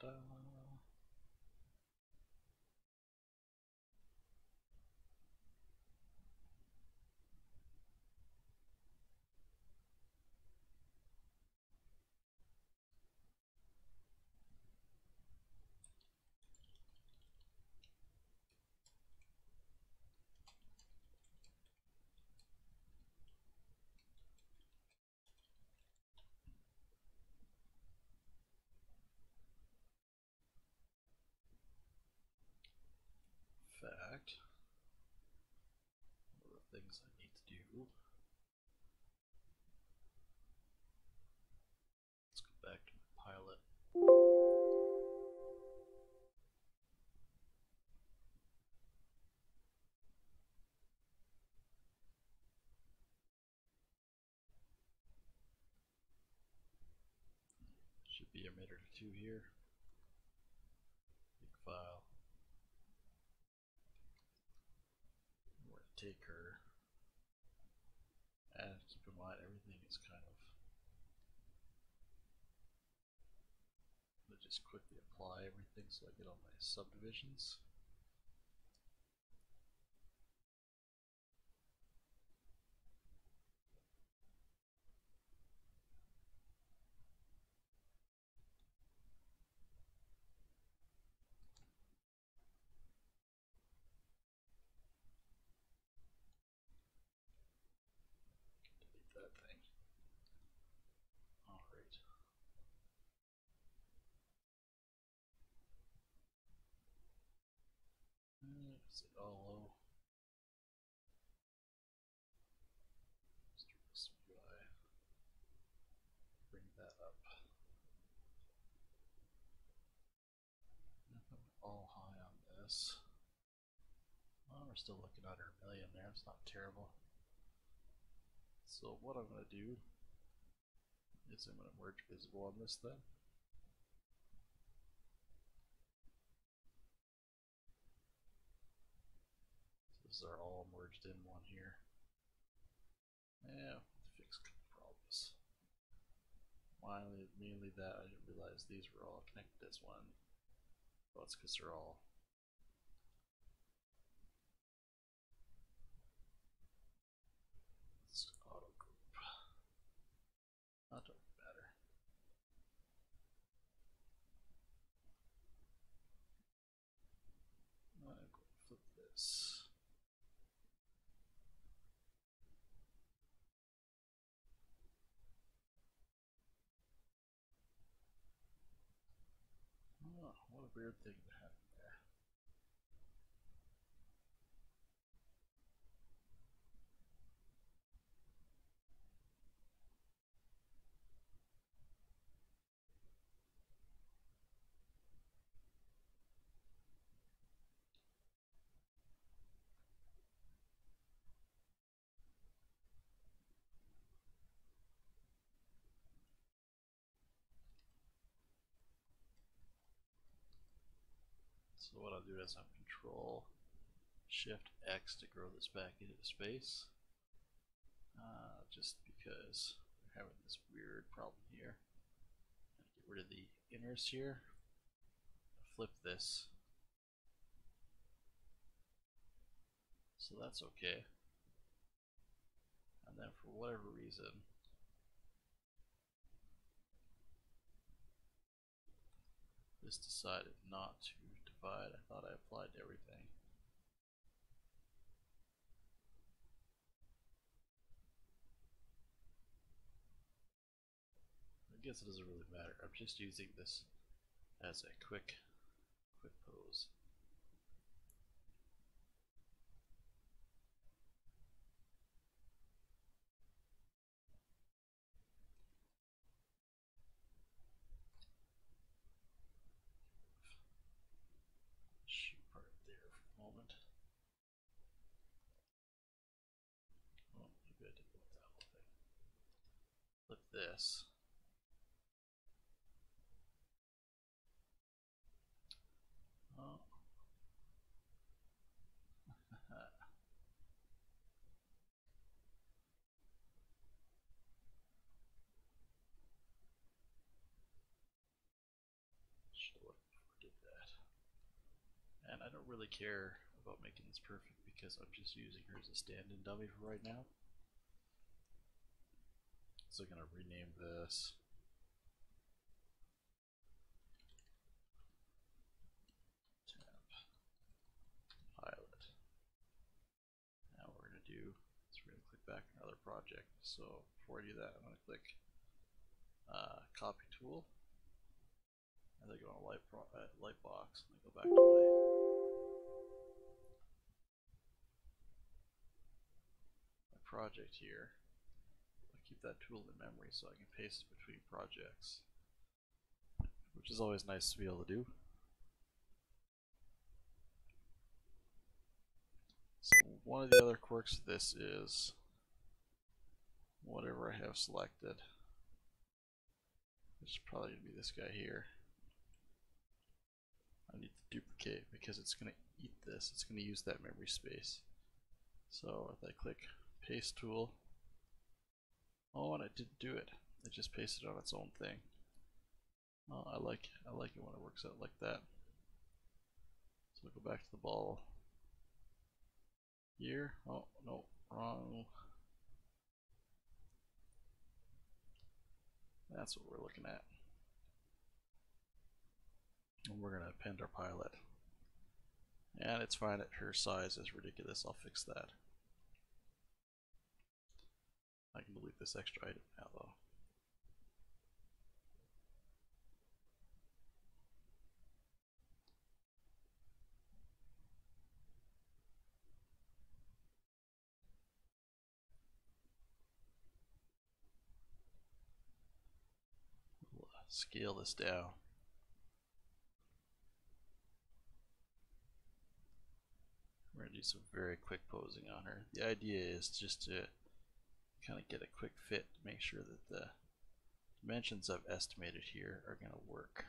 Da. Fact, one of the things I need to do. Let's go back to my pilot. Should be a minute or two here. Big file. We're going to take her. And keep in mind, everything is kind of. I'm going to just quickly apply everything so I get all my subdivisions. Delete that thing. Alright. Is it all low? Let's do this UI. Bring that up. Nothing all high on this. Well, we're still looking under a million there. It's not terrible. So what I'm going to do is I'm going to merge visible on this then. So these are all merged in one here. Yeah, fix problems. Mainly that I didn't realize these were all connected as one. Well, it's because they're all auto group. Not doing better. I'm going to flip this. Oh, what a weird thing to happen there. So what I'll do is I'll Control Shift X to grow this back into space. Just because we're having this weird problem here. Get rid of the inners here. Flip this. So that's okay. And then for whatever reason, this decided not to divide. I thought I applied to everything. I guess it doesn't really matter. I'm just using this as a quick pose. Shoot part there for a moment. Oh, maybe I didn't want that whole thing. Flip this. Oh. Should And I don't really care about making this perfect because I'm just using her as a stand-in dummy for right now. So I'm going to rename this pilot. Now what we're going to do is we're going to click back on another project. So before I do that, I'm going to click copy tool, and then go on light box, and go back to my project here. I'll keep that tool in memory so I can paste it between projects, which is always nice to be able to do. So one of the other quirks of this is whatever I have selected, which is probably going to be this guy here, I need to duplicate because it's going to eat this. It's going to use that memory space. So if I click paste tool, oh, and it didn't do it. It just pasted on its own thing. Oh, I like it when it works out like that. So I'll go back to the ball here. Oh no, wrong. That's what we're looking at. And we're gonna append our pilot. And it's fine that her size is ridiculous. I'll fix that. I can delete this extra item now though. We'll scale this down. We're going to do some very quick posing on her. The idea is just to kind of get a quick fit to make sure that the dimensions I've estimated here are going to work.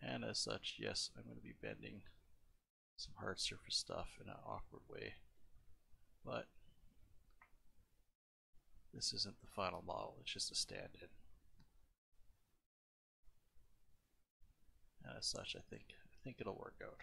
And as such, yes, I'm going to be bending some hard surface stuff in an awkward way. But this isn't the final model, it's just a stand-in. And as such, I think it'll work out.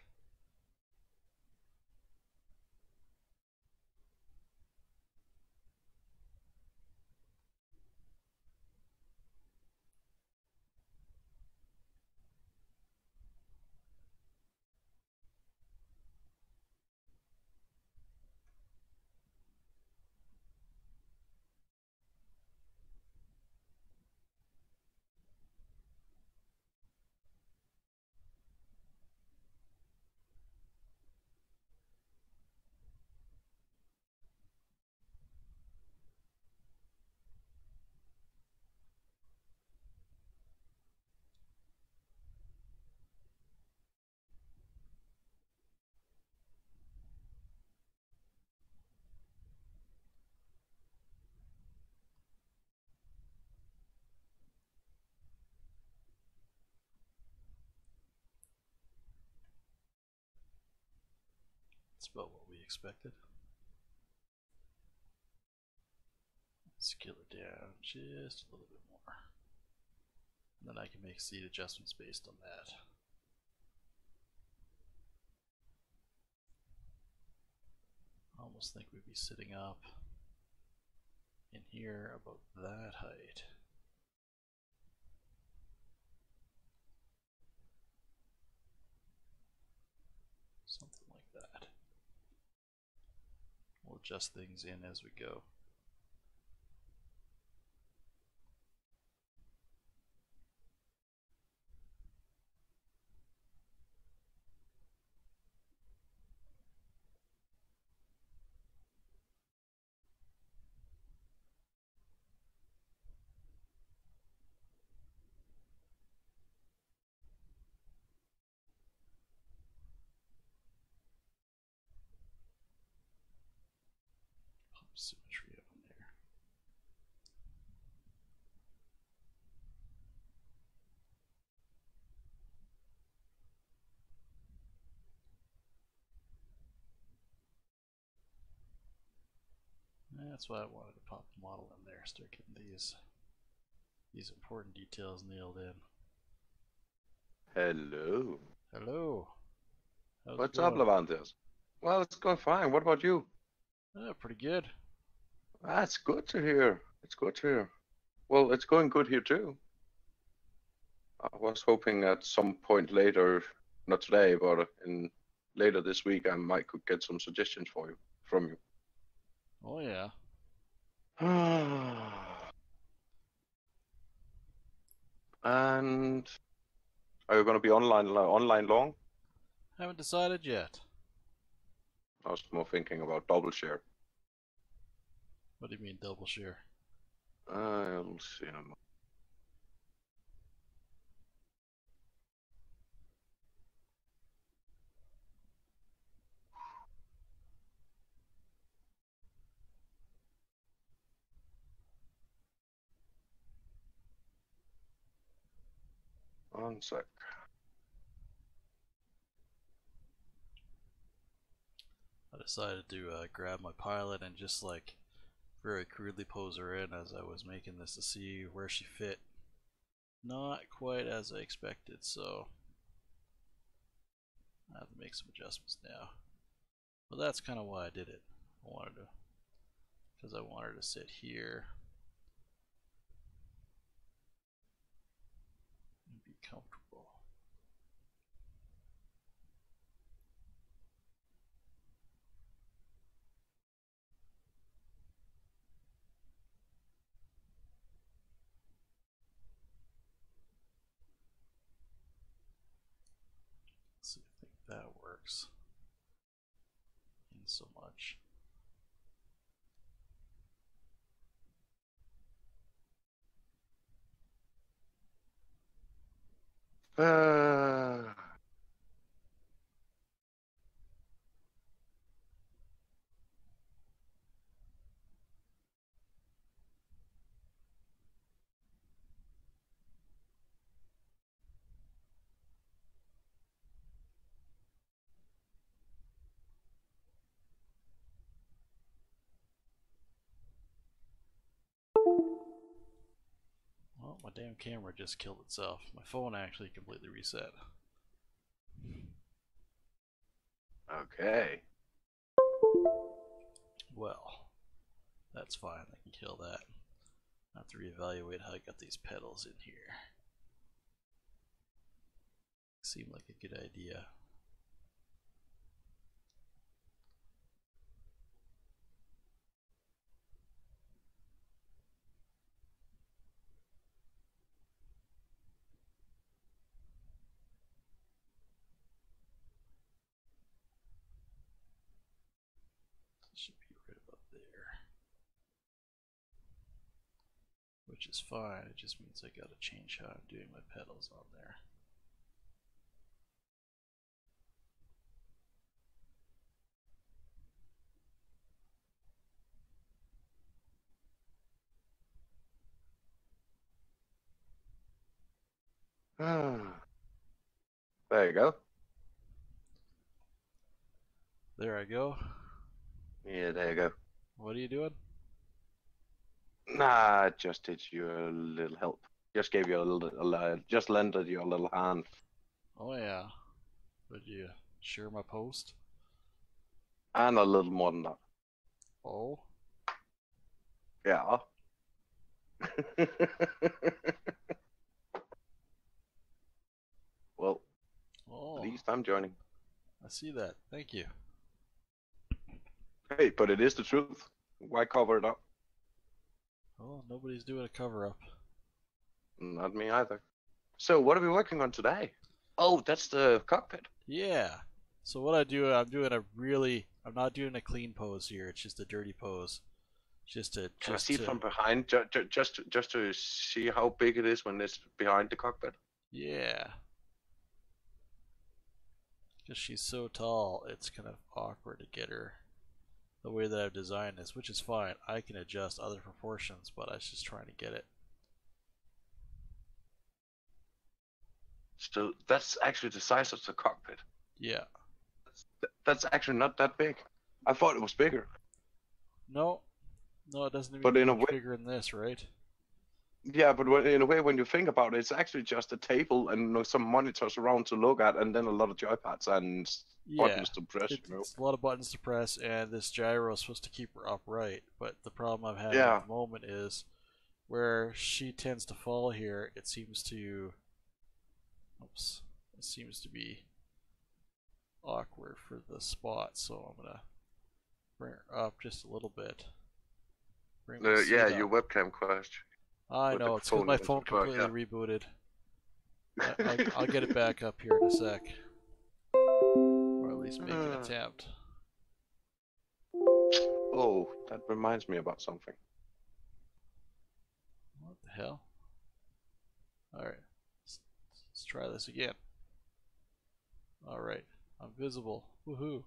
That's about what we expected. Scale it down just a little bit more. And then I can make seed adjustments based on that. I almost think we'd be sitting up in here about that height. Something like that. We'll adjust things in as we go. Symmetry on there. That's why I wanted to pop the model in there, start getting these important details nailed in. Hello. Hello. How's it What's up, going? Larvantholos? Well, it's going fine. What about you? Pretty good. That's good to hear. It's good to hear. Well, it's going good here too. I was hoping at some point later, not today, but in later this week, I might could get some suggestions for you from you. Oh yeah. And are you going to be online long? Haven't decided yet. I was more thinking about double share. What do you mean double share? I'll see. One sec. I decided to grab my pilot and just like very crudely pose her in as I was making this to see where she fit. Not quite as I expected, so I have to make some adjustments now. But that's kind of why I did it. Because I wanted her to sit here and be comfortable. Let's see, I think that works in so much. Uh, Well, my damn camera just killed itself. My phone actually completely reset. okay. Well, that's fine. I can kill that. I have to reevaluate how I got these pedals in here. Seemed like a good idea. Should be right about there. Which is fine, it just means I gotta change how I'm doing my pedals on there. There you go. There I go. Yeah, there you go. What are you doing? Nah, I just did you a little help. Just gave you a little, just lended you a little hand. Oh yeah. Would you share my post? And a little more than that. Oh? Yeah. Well, at Oh, least I'm joining. I see that. Thank you. Hey, but it is the truth. Why cover it up? Oh, nobody's doing a cover up. Not me either. So, what are we working on today? Oh, that's the cockpit. Yeah. So what I'm not doing a clean pose here. It's just a dirty pose. Can I see it from behind, just to see how big it is when it's behind the cockpit? yeah. Because she's so tall, it's kind of awkward to get her the way that I've designed this, which is fine. I can adjust other proportions, but I was just trying to get it. So that's actually the size of the cockpit. Yeah. That's actually not that big. I thought it was bigger. No, No, it doesn't But even in a much way, bigger than this, right? yeah, but in a way, when you think about it, it's actually just a table and some monitors around to look at, and then a lot of joypads and Yeah, buttons to press. it's a lot of buttons to press, and this gyro is supposed to keep her upright. But the problem I'm having at Yeah. the moment is where she tends to fall here. It seems to, oops, it seems to be awkward for the spot. So I'm gonna bring her up just a little bit. Bring my Yeah, seat your up. webcam crashed I with the know it's because phone my against phone the truck. completely Yeah. rebooted. I'll get it back up here in a sec, or at least make an attempt. Oh, that reminds me about something. What the hell? All right, let's try this again. All right, I'm visible. Woohoo!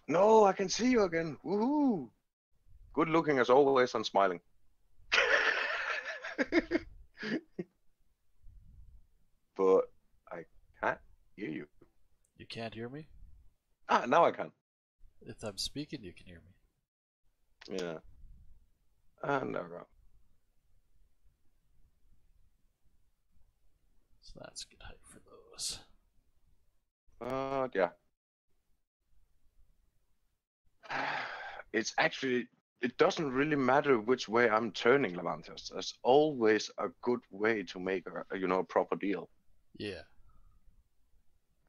No, I can see you again. Woohoo! Good looking as always and smiling. But I can't hear you. You can't hear me? Ah, now I can. If I'm speaking, you can hear me. Yeah. And there we go. So that's good height for those. Yeah. It's actually, it doesn't really matter which way I'm turning, Larvantholos. There's always a good way to make a proper deal. Yeah.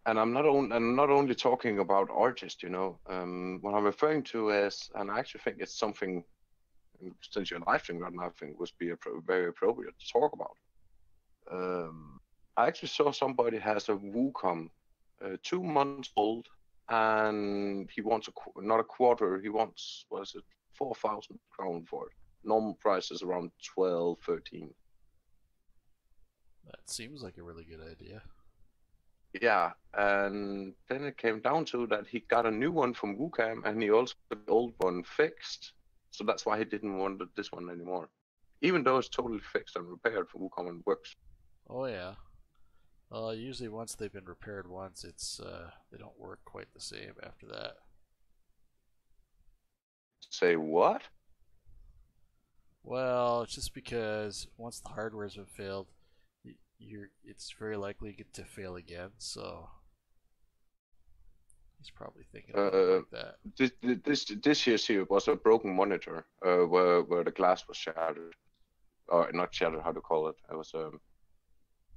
And I'm not only talking about artists, what I'm referring to is, and I actually think it's something, since you're live streaming right now, I think would be very appropriate to talk about. I actually saw somebody has a Wacom, 2 months old, and he wants not a quarter, he wants, what is it, 4,000 crown for it. Normal price is around 12, 13. That seems like a really good idea. Yeah, and then it came down to that he got a new one from Wacom, and he also got the old one fixed. So that's why he didn't want this one anymore. Even though it's totally fixed and repaired from Wacom and works. Oh yeah. Usually once they've been repaired once, it's they don't work quite the same after that. Say what? Well, it's just because once the hardware's been failed, it's very likely to fail again. So he's probably thinking about it Uh, like that. this year's here was a broken monitor, where the glass was shattered, or not shattered. How to call it? It was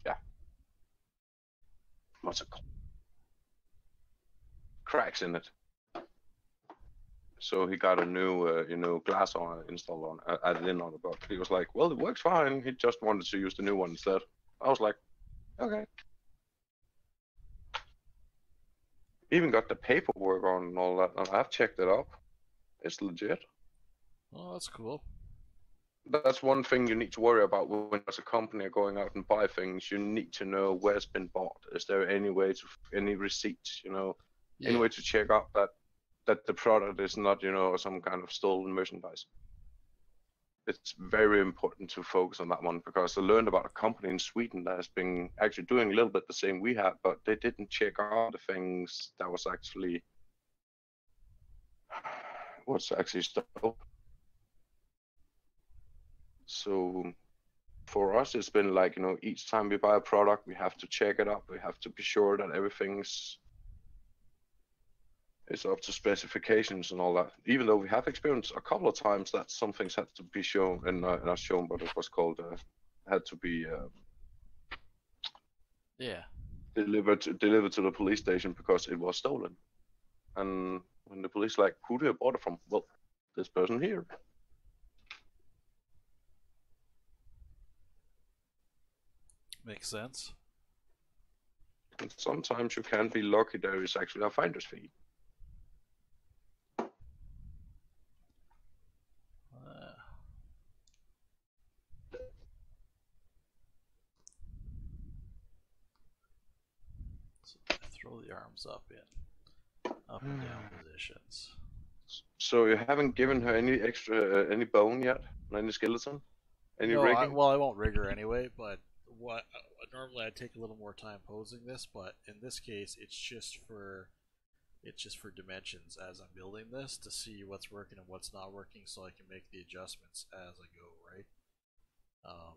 yeah, what's it called? Cracks in it. So he got a new, glass on installed on, added in on it. But he was like, well, it works fine. He just wanted to use the new one instead. I was like, okay. Even got the paperwork on and all that, and I've checked it up. It's legit. Oh, that's cool. That's one thing you need to worry about when as a company are going out and buy things. You need to know where it's been bought. Is there any receipts, any Yeah. way to check out that the product is not, some kind of stolen merchandise. It's very important to focus on that one because I learned about a company in Sweden that has been actually doing a little bit the same we have, but they didn't check out the things that was actually what's actually stolen. So for us, it's been like, each time we buy a product, we have to check it up. We have to be sure that everything's is up to specifications and all that. Even though we have experienced a couple of times that some things had to be shown and not shown, but it was called had to be Yeah. delivered to the police station because it was stolen. And when the police like, who do you bought it from? Well, this person here. Makes sense. And sometimes you can be lucky there is actually a finder's fee. Uh, so throw the arms up and down positions. So you haven't given her any extra, any bone yet? Any skeleton? Any No, rigging? well, I won't rig her anyway. But what normally I take a little more time posing this, but in this case, it's just for dimensions as I'm building this to see what's working and what's not working, so I can make the adjustments as I go. Right.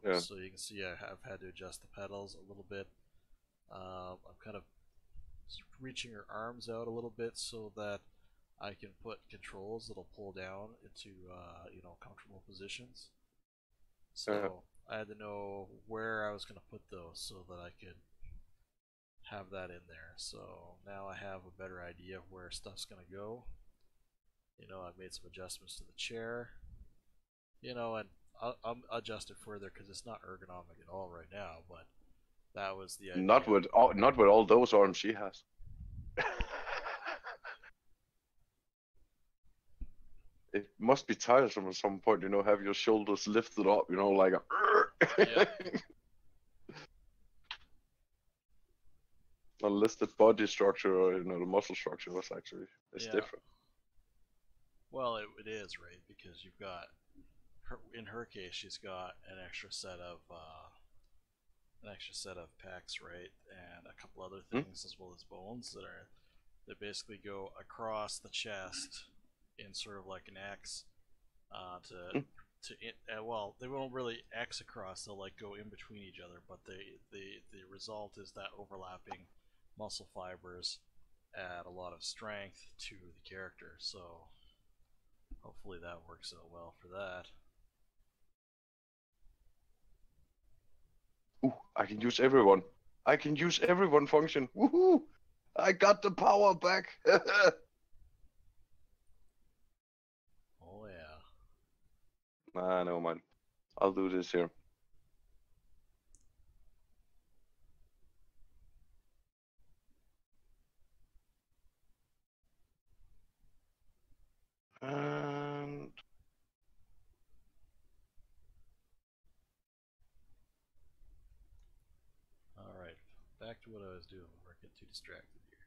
Yeah. So you can see I have had to adjust the pedals a little bit. I'm kind of reaching her arms out a little bit so that I can put controls that'll pull down into comfortable positions. Yeah. So I had to know where I was going to put those so that I could have that in there. So now I have a better idea of where stuff's going to go. I've made some adjustments to the chair. And I'll adjust it further because it's not ergonomic at all right now. But that was the idea. Not with all those arms she has. It must be tiresome at some point, have your shoulders lifted up, like a. Yeah. Unless the body structure or the muscle structure is Yeah. different. Well, it is right because you've got in her case, she's got an extra set of pecs, right, and a couple other Hmm? things as well as bones that basically go across the chest in sort of like an X Hmm? well, they won't really X across. They'll like go in between each other, but the result is that overlapping muscle fibers add a lot of strength to the character. So hopefully that works out well for that. Ooh, I can use everyone. I can use everyone function. Woohoo! I got the power back. Oh yeah. Nah, no man. I'll do this here. And All right. Back to what I was doing before I get too distracted here.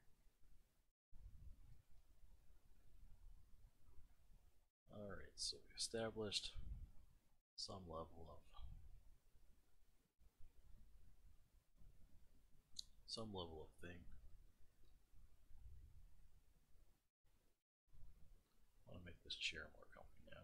All right. So we established some level of thing. I want to make this chair more comfy now.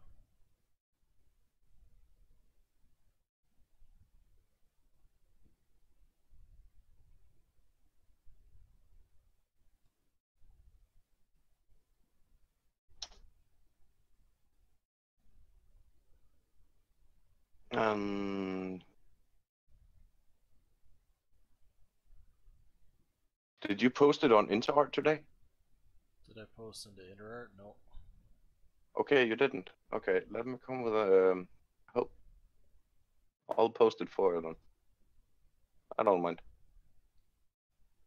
um, did you post it on InterArt today? Did I post into InterArt? No. Okay, you didn't. Okay, let me come with a. Oh, I'll post it for you then. I don't mind.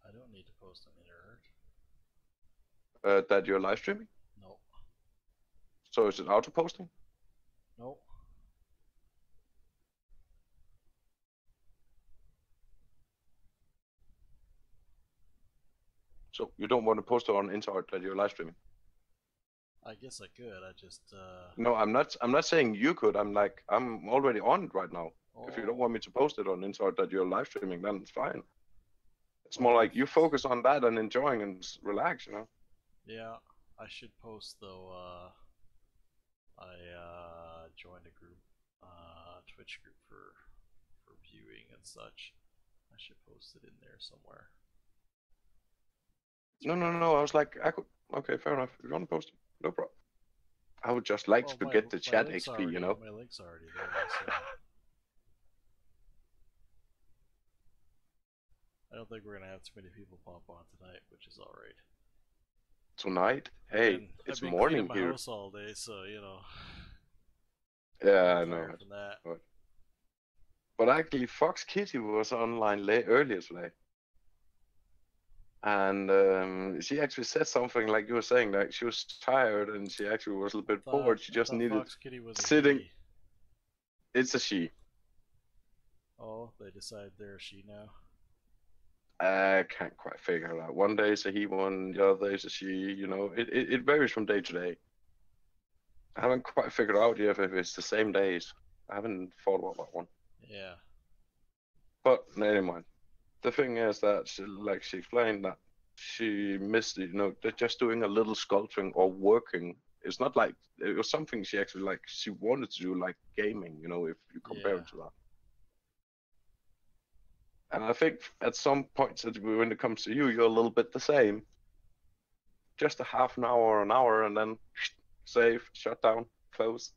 I don't need to post on InterArt. That you're live streaming? No. So is it auto posting? No. So you don't want to post it on InterArt that you're live streaming? I guess I could. I just. No, I'm not. I'm not saying you could. I'm already on it right now. If you don't Oh. want me to post it on InterArt that you're live streaming, then it's fine. It's more Well, like you focus on that and enjoying and relax. yeah. I should post though. I joined a group, Twitch group for viewing and such. I should post it in there somewhere. No. I was like, I could. Okay, fair enough. If you want to post it, no problem. I would just like Well, to get the my chat link's XP. my link's already there. So I don't think we're gonna have too many people pop on tonight, which is all right. Tonight. Hey, I've it's been cleaning morning my here. house all day, so Yeah, I'm I know tired it. from that. But actually, Fox Kitty was online earlier today. And she actually said something like you were saying, like she was tired and she actually was a little bit bored. She I just thought needed Fox Kitty was a sitting. he. It's a she. Oh, they decide they're a she now. I can't quite figure it out. One day it's a he, the other day it's a she. It varies from day to day. I haven't quite figured out yet if it's the same days. I haven't thought about that one. Yeah. But never mind. The thing is that she explained that she missed it, just doing a little sculpting or working. It's not like it was something she actually she wanted to do, like gaming, if you compare Yeah. it to that. And I think at some points when it comes to you, you're a little bit the same. Just a half an hour or an hour and then save, shut down, close,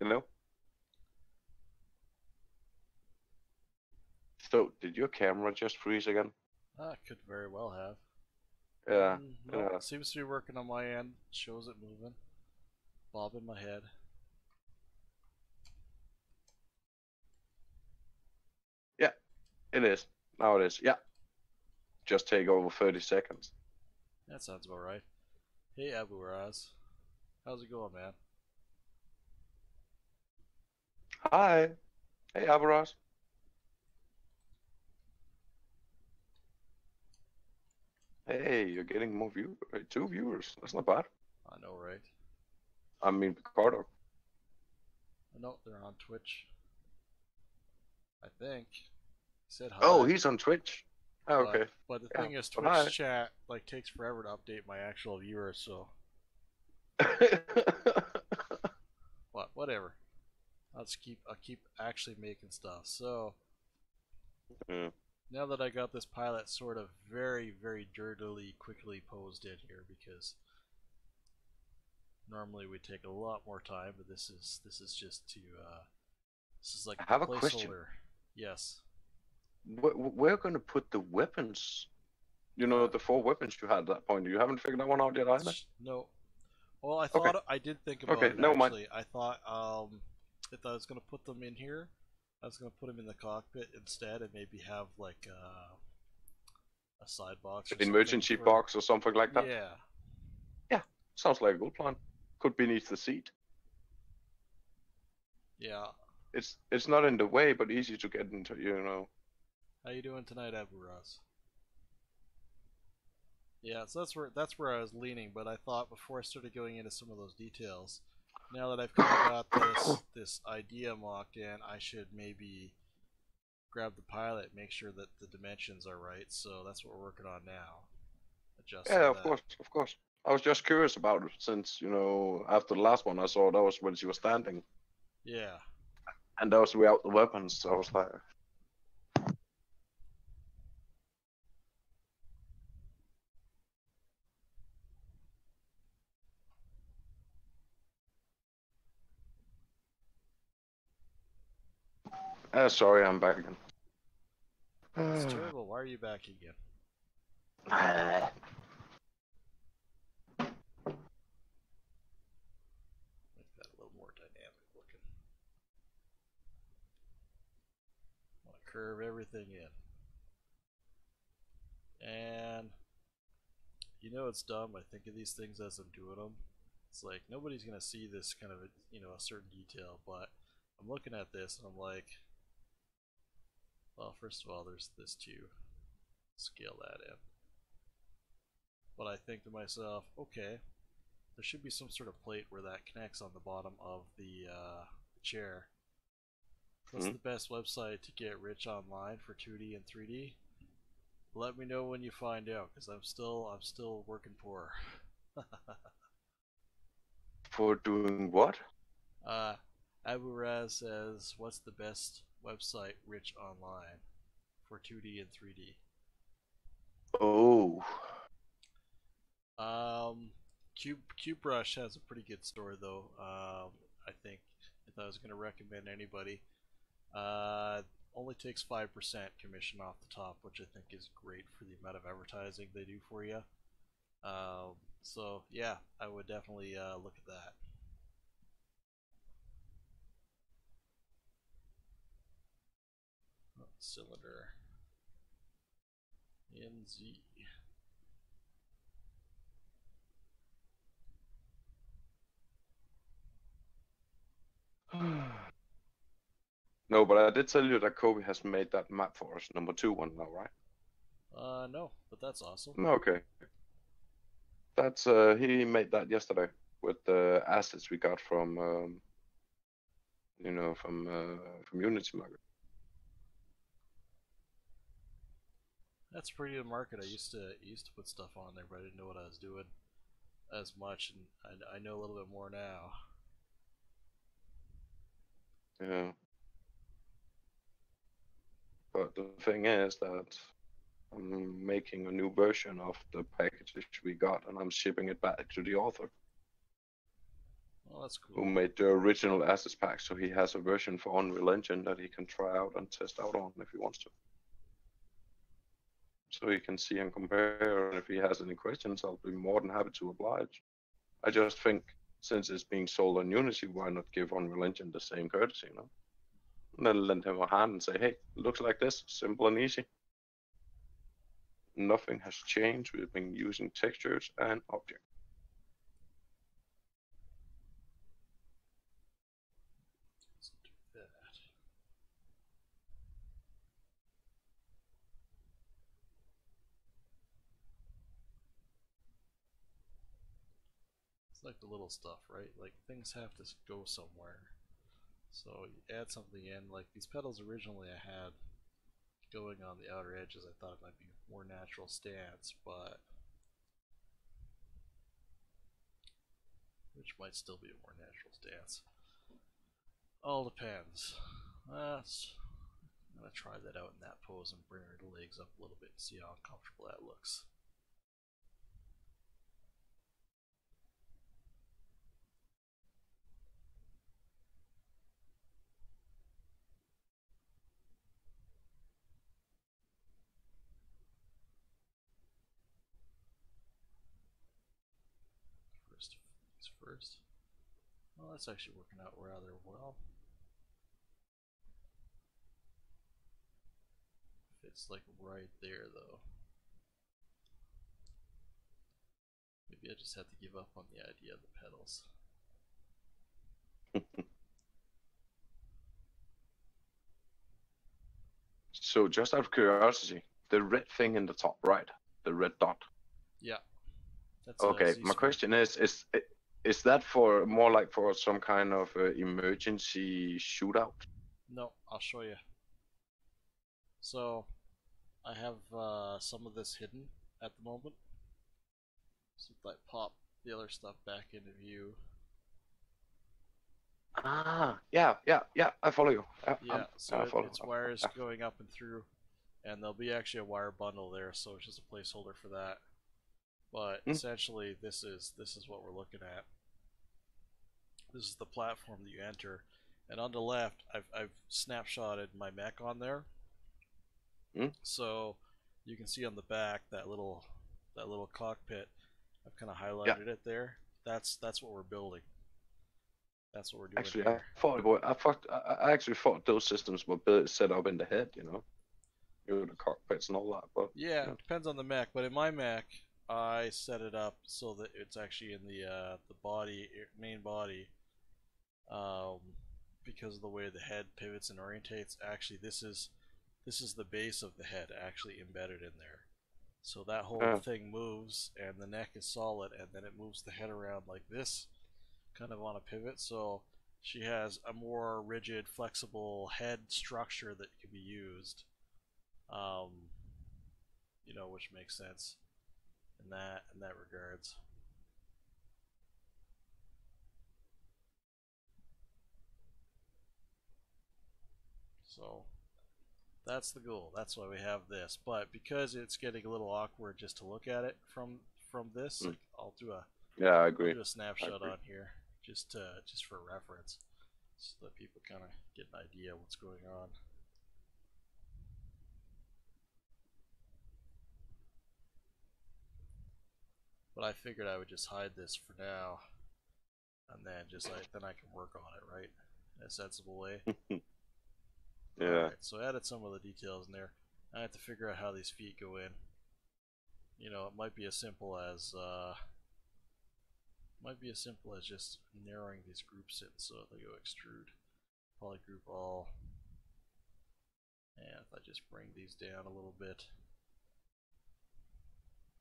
you know? So did your camera just freeze again? Could very well have. Yeah, No, yeah. seems to be working on my end. Shows it moving. Bob in my head. Yeah, it is. Now it is. Yeah. Just take over 30 seconds. That sounds about right. Hey, Abu Raz. How's it going, man? Hi. Hey, Alvarez. Hey, you're getting more viewers. 2 viewers. That's not bad. I know, right? I mean, Picardo. I know they're on Twitch. I think. He said Oh, hi. he's on Twitch. Oh, But okay. but the Yeah. thing is, Well, Twitch chat takes forever to update my actual viewers. So hi. whatever. I'll keep actually making stuff. So Yeah. now that I got this pilot sort of very dirtily quickly posed in here, because normally we take a lot more time, but this is just to this is like I the have a question. placeholder. Yes. We're gonna put the weapons. Uh, The 4 weapons you had at that point. You haven't figured that one out yet either. no. Well, I Okay. thought I did think about Okay. it Never mind. actually. I thought if I was gonna put them in here, I was gonna put them in the cockpit instead, and maybe have like a side box or something Emergency for. box or something like that. Yeah. Yeah. Sounds like a good plan. Could be beneath the seat. Yeah. It's not in the way, but easy to get into. How you doing tonight, Abu Raz? Yeah, so that's where I was leaning, but I thought before I started going into some of those details, now that I've kind of got this idea mocked in, I should maybe grab the pilot, make sure that the dimensions are right. So that's what we're working on now, adjusting Yeah, of that. course, of course. I was just curious about it since, after the last one I saw that was when she was standing Yeah, and that was without the weapons. So I was like, sorry, I'm back again. that's terrible. Why are you back again? Make that a little more dynamic looking. I want to curve everything in, and it's dumb. I think of these things as I'm doing them. It's like nobody's gonna see this kind of a certain detail, but I'm looking at this and I'm like, well, first of all, there's this too. Scale that in. But I think to myself, okay, there should be some sort of plate where that connects on the bottom of the chair. What's the best website to get rich online for 2D and 3D? Let me know when you find out, because I'm still working poor. For doing what? Abu Raz says, "What's the best website rich online for 2D and 3D?" Oh, QBrush has a pretty good store though. I think if I was going to recommend anybody, only takes 5% commission off the top, which I think is great for the amount of advertising they do for you. So yeah, I would definitely look at that. Cylinder NZ. no, but I did tell you that Kobe has made that map for us, number 2 one now, right? No, but that's awesome. Okay. That's he made that yesterday with the assets we got from from Unity Market. That's pretty good market. I used to put stuff on there, but I didn't know what I was doing as much, and I know a little bit more now. Yeah. But the thing is that I'm making a new version of the package we got, and I'm shipping it back to the author Well, that's who cool. made the original assets pack, so he has a version for Unreal Engine that he can try out and test out on if he wants to. So he can see and compare, and if he has any questions, I'll be more than happy to oblige. I just think since it's being sold on Unity, why not give Unreal Engine the same courtesy, you know? And then lend him a hand and say, hey, it looks like this, simple and easy. Nothing has changed. We've been using textures and objects. Let's do that. It's like the little stuff, right? Like things have to go somewhere. So you add something in. Like these petals originally I had going on the outer edges. I thought it might be more natural stance, but which might still be a more natural stance. All depends. I'm gonna try that out in that pose and bring her legs up a little bit and see how uncomfortable that looks. First things first. Well, that's actually working out rather well. Fits like right there though. Maybe I just have to give up on the idea of the petals. So just out of curiosity, the red thing in the top right, the red dot. Yeah, that's a Okay, Z my sphere. question is that for more like for some kind of emergency shootout? No, I'll show you. So I have some of this hidden at the moment. So if I pop the other stuff back into view. Ah, yeah, I follow you. Yeah, so I follow. it's wires going up and through, and there'll be actually a wire bundle there, so it's just a placeholder for that. But Hmm? essentially, this is what we're looking at. This is the platform that you enter, and on the left, I've snapshotted my mech on there, Hmm? so you can see on the back that little cockpit. I've kind of Yeah, highlighted it there. That's what we're building. That's what we're doing actually, here. I actually thought those systems were built set up in the head, the cockpits and all that. But Yeah, yeah. it depends on the Mac, but in my Mac, I set it up so that it's actually in the body, main body, um, because of the way the head pivots and orientates. Actually, this is the base of the head actually embedded in there. So that whole Uh, thing moves, and the neck is solid, and then it moves the head around like this, kind of on a pivot. So she has a more rigid, flexible head structure that can be used. Um, which makes sense in that regards. So that's the goal. That's why we have this. But because it's getting a little awkward just to look at it from this, mm, like yeah, I I'll agree. do a I snapshot agree. on here just for reference, so that people kind of get an idea what's going on. But I figured I would just hide this for now, and then then I can work on it right in a sensible way. Yeah. Alright, so I added some of the details in there. I have to figure out how these feet go in. It might be as simple as just narrowing these groups in so they go extrude. Polygroup all. And if I just bring these down a little bit,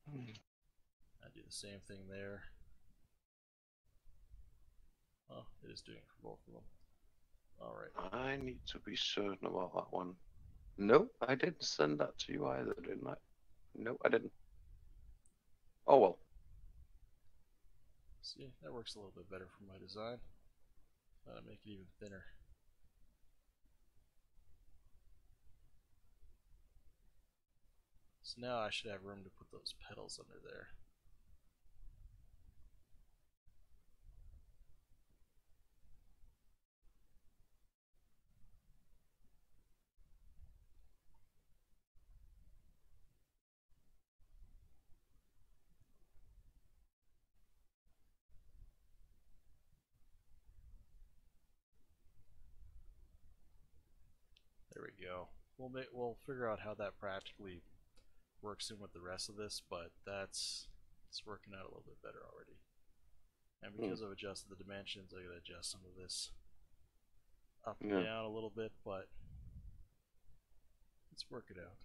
I do the same thing there. Oh, it is doing it for both of them. Alright. I need to be certain about that one. No, I didn't send that to you either, didn't I? No, I didn't. Oh well. See, that works a little bit better for my design. Make it even thinner. So now I should have room to put those petals under there. There we go. We'll figure out how that practically works in with the rest of this, but it's working out a little bit better already. And because I've adjusted the dimensions, I gotta adjust some of this up and down a little bit, but let's work it out.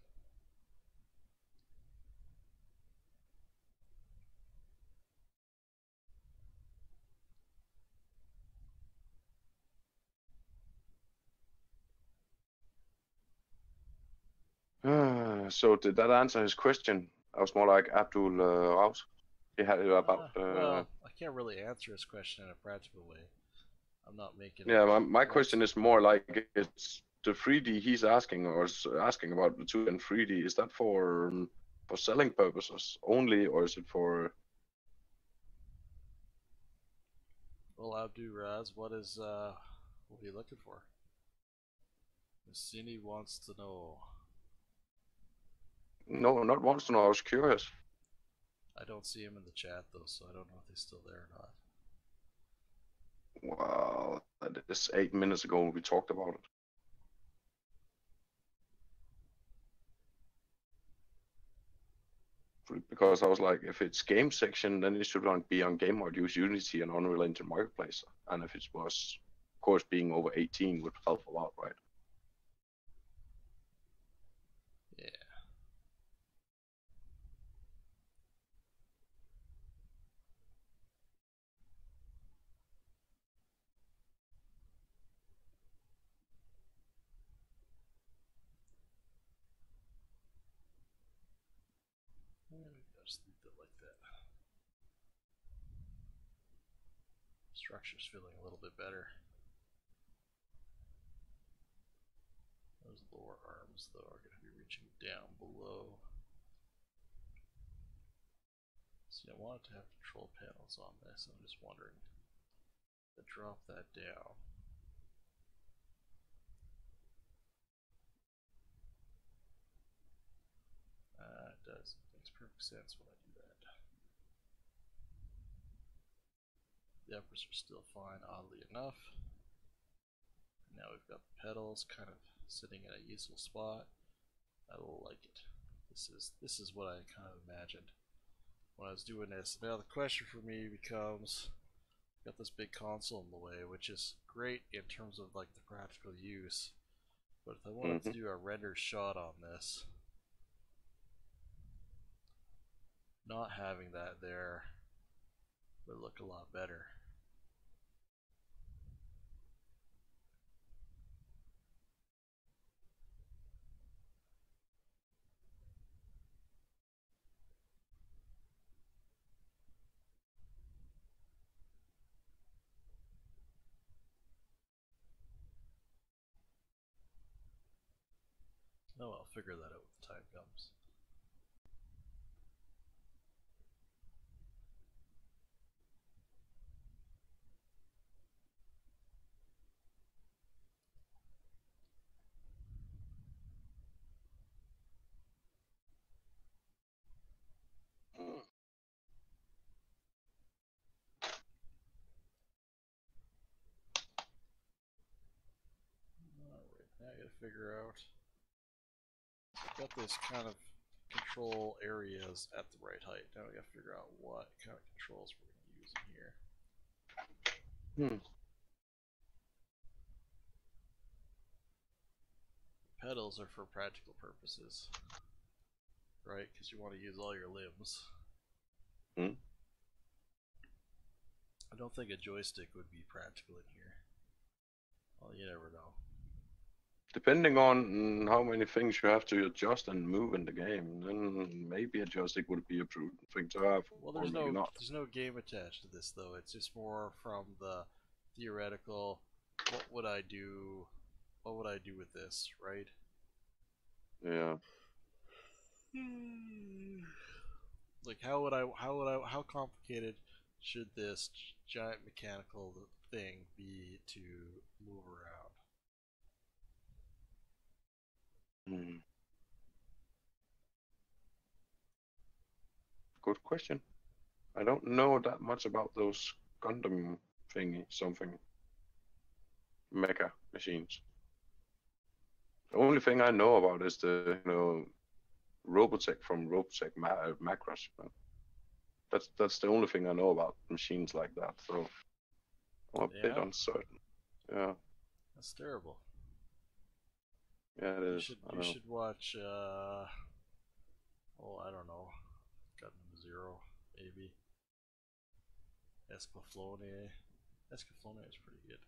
So did that answer his question? I was more like Abdul Raus. He had it about. Well, I can't really answer his question in a practical way. I'm not making. Yeah, my question is more like it's the 3D he's asking or is asking about the 2D and 3D. Is that for selling purposes only, or is it for? Well, Abdul Raz, what are you looking for? Messini wants to know. No, not wants to know. I was curious. I don't see him in the chat though, so I don't know if he's still there or not. Wow, that is 8 minutes ago when we talked about it. Because I was like, if it's game section, then it should be on game modules, Unity, and Unreal Engine Marketplace. And if it was, of course, being over 18 would help a lot, right? Yeah. Just leave it like that. Structure's feeling a little bit better. Those lower arms, though, are going to be reaching down below. See, I wanted to have control panels on this. I'm just wondering to drop that down. It does. It makes perfect sense when I do that. The uppers are still fine, oddly enough. Now we've got the petals kind of sitting in a useful spot. I like it. This is what I kind of imagined when I was doing this. Now the question for me becomes, got this big console in the way, which is great in terms of like the practical use, but if I wanted to do a render shot on this, not having that there would look a lot better. Oh, I'll figure that out when the time comes. Alright, now I gotta figure out. I've got this kind of control areas at the right height. Now we gotta figure out what kind of controls we're gonna use in here. Pedals are for practical purposes, right? Because you want to use all your limbs. I don't think a joystick would be practical in here. Well, you never know. Depending on how many things you have to adjust and move in the game, then maybe a joystick would be a prudent thing to have, Well, or maybe not. there's no game attached to this though. It's just more from the theoretical. What would I do? What would I do with this? Right? Yeah. Like how complicated should this giant mechanical thing be to move around? Hmm. Good question. I don't know that much about those Gundam thingy something mecha machines. The only thing I know about is the Robotech from Robotech Macross. That's the only thing I know about machines like that. So I'm a bit Yeah, uncertain. Yeah, that's terrible. yeah, it is. I You know. should watch oh, I don't know. Gundam Zero maybe. Escaflowne. Escaflowne is pretty good.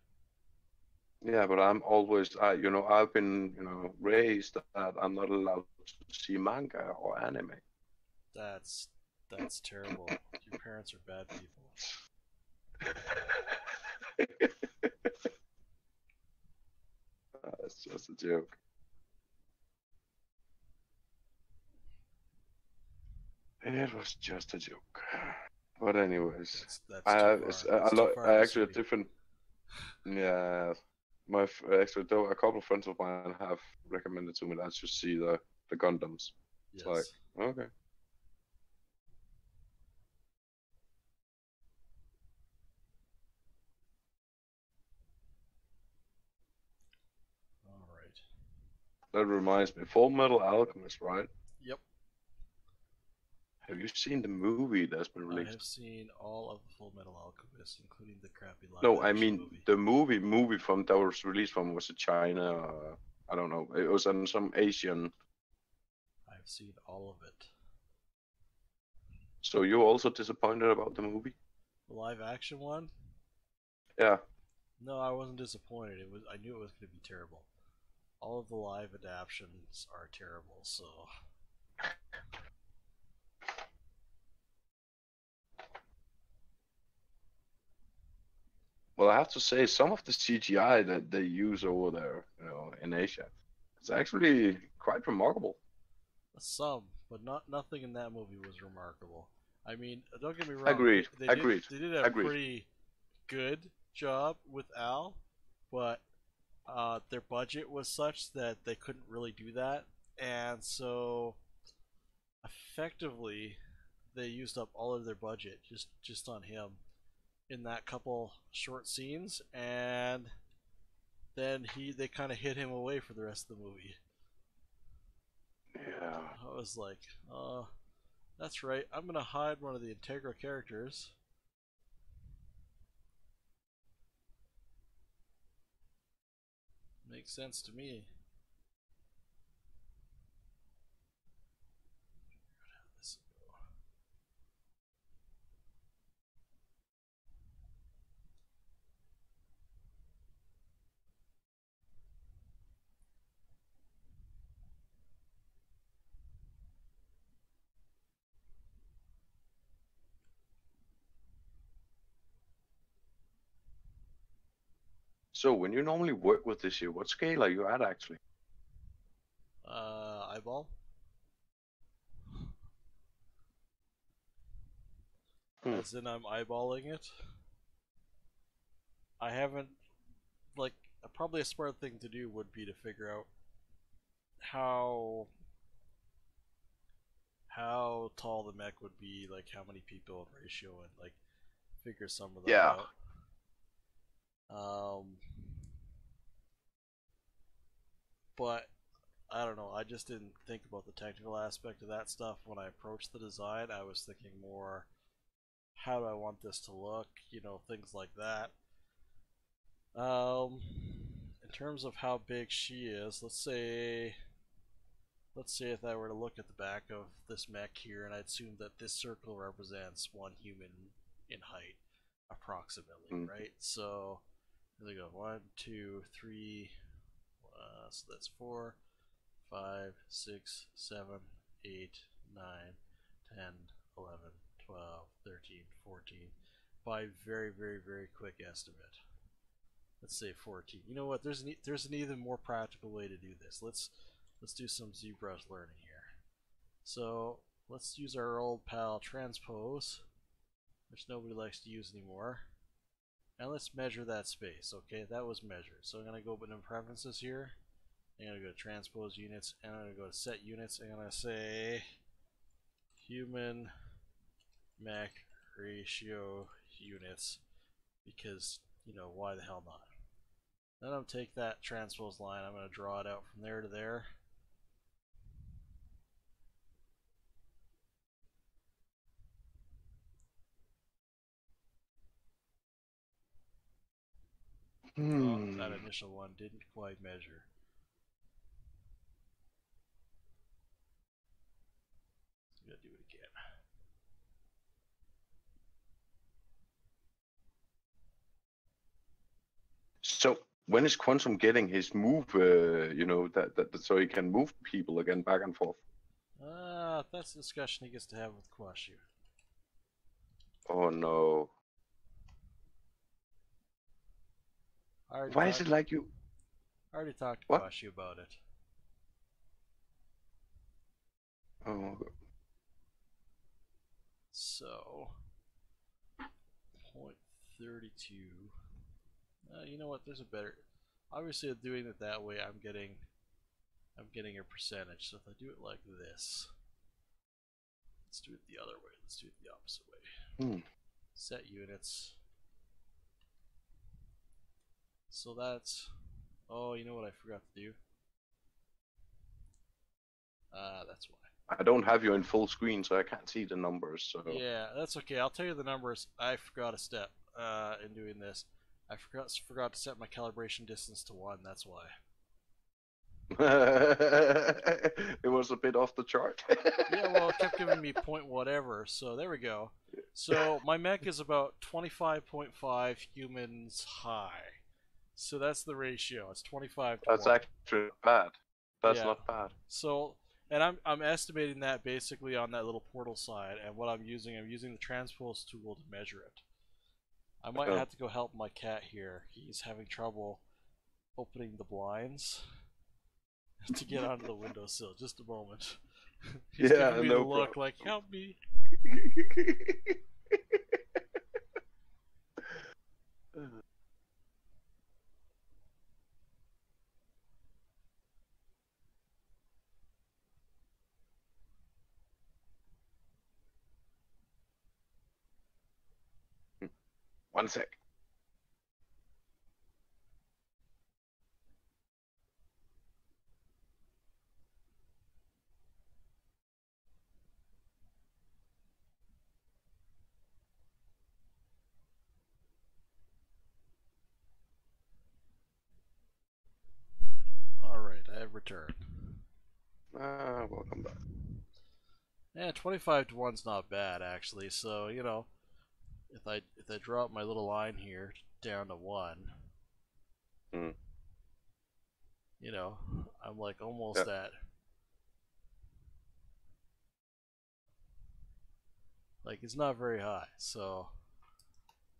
Yeah, but I'm always, I've been, raised that I'm not allowed to see manga or anime. That's that's terrible. Your parents are bad people. That's just a joke. It was just a joke. But anyways, That's I too have far. That's too far I to actually a see. different. Yeah, actually though a couple of friends of mine have recommended to me that I should see the Gundams. It's like, Yes. okay. All right. That reminds me, Full Metal Alchemist, right? Yep. Have you seen the movie that's been I have released? seen all of the Full Metal Alchemist, including the crappy live No, I action mean movie. the movie from that was released from, was it China? I don't know. It was in some Asian. I've seen all of it. So you're also disappointed about the movie? The live action one? Yeah. No, I wasn't disappointed. It was I knew it was going to be terrible. All of the live adaptations are terrible, so Well, I have to say, some of the CGI that they use over there, in Asia, it's actually quite remarkable. some, but not nothing in that movie was remarkable. I mean, don't get me wrong. Agreed. Agreed. They did a Agreed. pretty good job with Al, but their budget was such that they couldn't really do that, and so effectively they used up all of their budget just on him in that couple short scenes, and then they kind of hid him away for the rest of the movie. Yeah. I was like, that's right. I'm gonna hide one of the Integra characters. Makes sense to me. This So when you normally work with this here, what scale are you at actually? eyeball. Hmm. As in, I'm eyeballing it. I haven't like probably a smart thing to do would be to figure out how how tall the mech would be, like how many people in ratio, and like figure some of that Yeah. out. Um, but I don't know. I just didn't think about the technical aspect of that stuff when I approached the design. I was thinking more, how do I want this to look? Things like that. Um, in terms of how big she is, let's say if I were to look at the back of this mech here, and I'd assume that this circle represents one human in height. approximately, Mm. right? So there we go. 1, 2, 3. So that's 4, 5, 6, 7, 8, 9, 10, 11, 12, 13, 14. By very, very, very quick estimate. Let's say 14. You know what? There's an even more practical way to do this. Let's do some ZBrush learning here. So let's use our old pal transpose, which nobody likes to use anymore. And let's measure that space. Okay, that was measured. So I'm gonna go into preferences here. I'm gonna go to transpose units, and I'm gonna go to set units. I'm gonna say human mech ratio units because why the hell not? Then I'm gonna take that transpose line. I'm gonna draw it out from there to there. Oh, that initial one didn't quite measure. So I'm gonna do it again. So when is Quantum getting his move? That so he can move people again back and forth. That's a discussion he gets to have with Kwashu. Oh no! Why is it like you? I already talked to What? Kwashu about it. Oh. So, 0.32. You know what? There's a better. Obviously, doing it that way, I'm getting a percentage. So if I do it like this, let's do it the other way. Let's do it the opposite way. Set units. So that's. Oh, you know what I forgot to do? That's why. I don't have you in full screen, so I can't see the numbers. So Yeah, that's okay. I'll tell you the numbers. I forgot a step in doing this. I forgot to set my calibration distance to 1. That's why. it was a bit off the chart. Yeah, well, it kept giving me point whatever. So there we go. So my mech is about 25.5 humans high. So that's the ratio. It's 25 to That's 1. actually bad. That's Yeah. not bad. So, and I'm estimating that basically on that little portal side. And what I'm using the transpose tool to measure it. I might have to go help my cat here. He's having trouble opening the blinds to get onto the windowsill. Just a moment. He's giving me the look like, help me. One sec. Alright, I have returned. Welcome back. Yeah, 25 to 1's not bad actually. So, if I drop my little line here down to 1, I'm like almost at like it's not very high. So,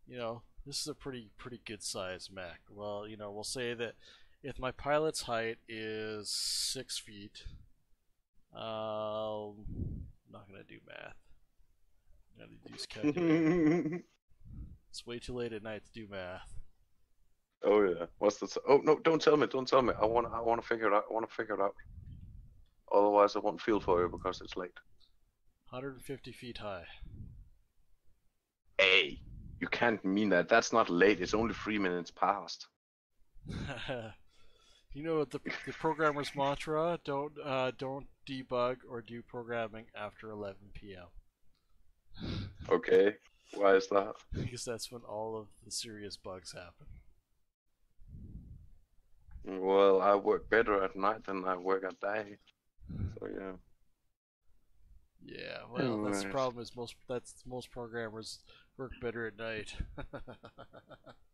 this is a pretty good size mech. Well, we'll say that if my pilot's height is 6 feet, I'm not gonna do math. I'm gonna use calculator. It's way too late at night to do math. Oh yeah. What's this? Oh no! Don't tell me! Don't tell me! I want to figure it out. I want to figure it out. Otherwise, I won't feel for you because it's late. 150 feet high. Hey, you can't mean that. That's not late. It's only 3 minutes past. You know the programmer's mantra: don't debug or do programming after 11 p.m. Okay. Why is that? Because that's when all of the serious bugs happen. Well, I work better at night than I work at day. So yeah. Yeah, well, that's the Anyways. problem. Is most programmers work better at night.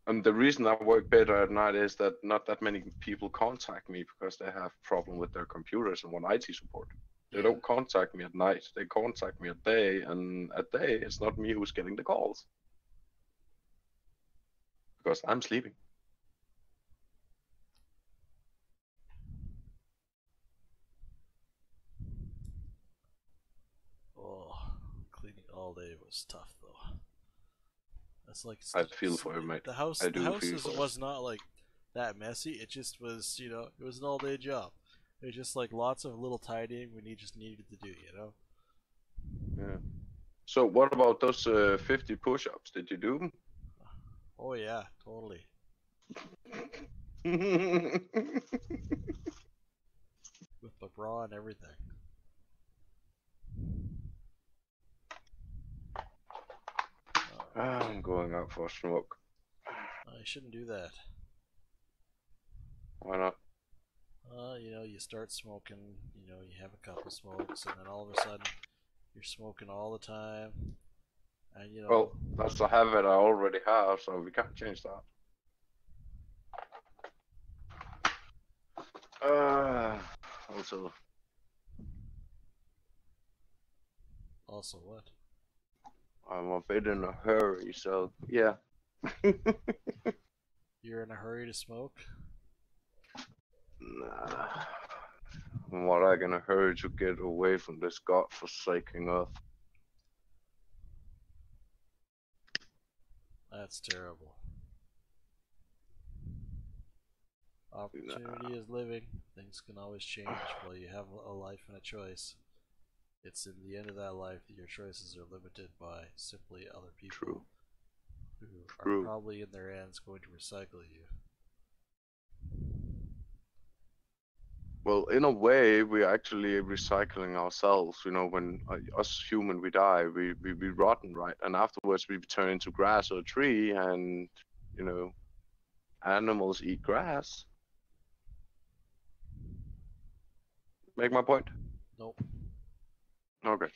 And the reason I work better at night is that not that many people contact me because they have problem with their computers and want IT support. They Yeah. don't contact me at night. They contact me at day, and at day it's not me who's getting the calls because I'm sleeping. Oh, cleaning all day was tough though. That's like I feel for you, mate. the house. I The do house feel for you. was not like that messy. It just was, it was an all day job. It was just like lots of little tidying we just needed to do. Yeah. So what about those 50 push-ups? Did you do Oh yeah, totally. them? With the bra and everything. I'm going out for a smoke. I shouldn't do that. Why not? You start smoking, you have a couple smokes, and then all of a sudden you're smoking all the time, and Well, that's a habit I already have, so we can't change that. Also, also what? I'm a bit in a hurry, so yeah. You're in a hurry to smoke? Nah. I'm what I in a hurry to get away from this godforsaken earth. That's terrible. Nah, Opportunity is living. Things can always change while you have a life and a choice. It's in the end of that life that your choices are limited by simply other people true, who are true. probably in their ends going to recycle you. Well, in a way, we're actually recycling ourselves. You know, when us human we die, we rotten, right? And afterwards we turn into grass or a tree, and you know, animals eat grass. Make my point? Nope. Okay.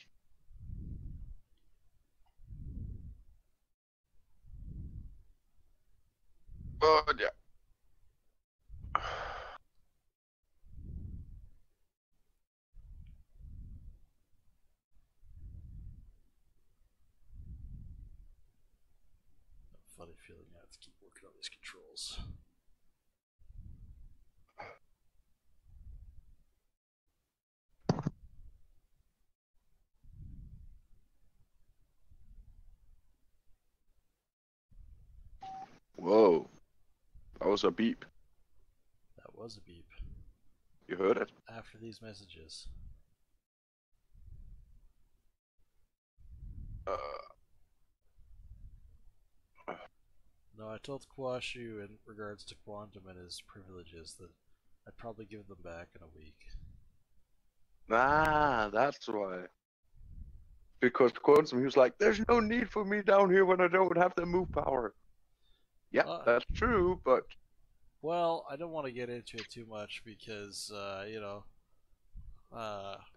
But yeah. Funny feeling I have to keep working on these controls. Whoa, that was a beep. That was a beep. You heard it? After these messages. Uh, No, I told Kwashu in regards to Quantum and his privileges that I'd probably give them back in a week. that's why. Because Quantum, he was like, "There's no need for me down here when I don't have the move power." Yeah, Uh, that's true, but well, I don't want to get into it too much because,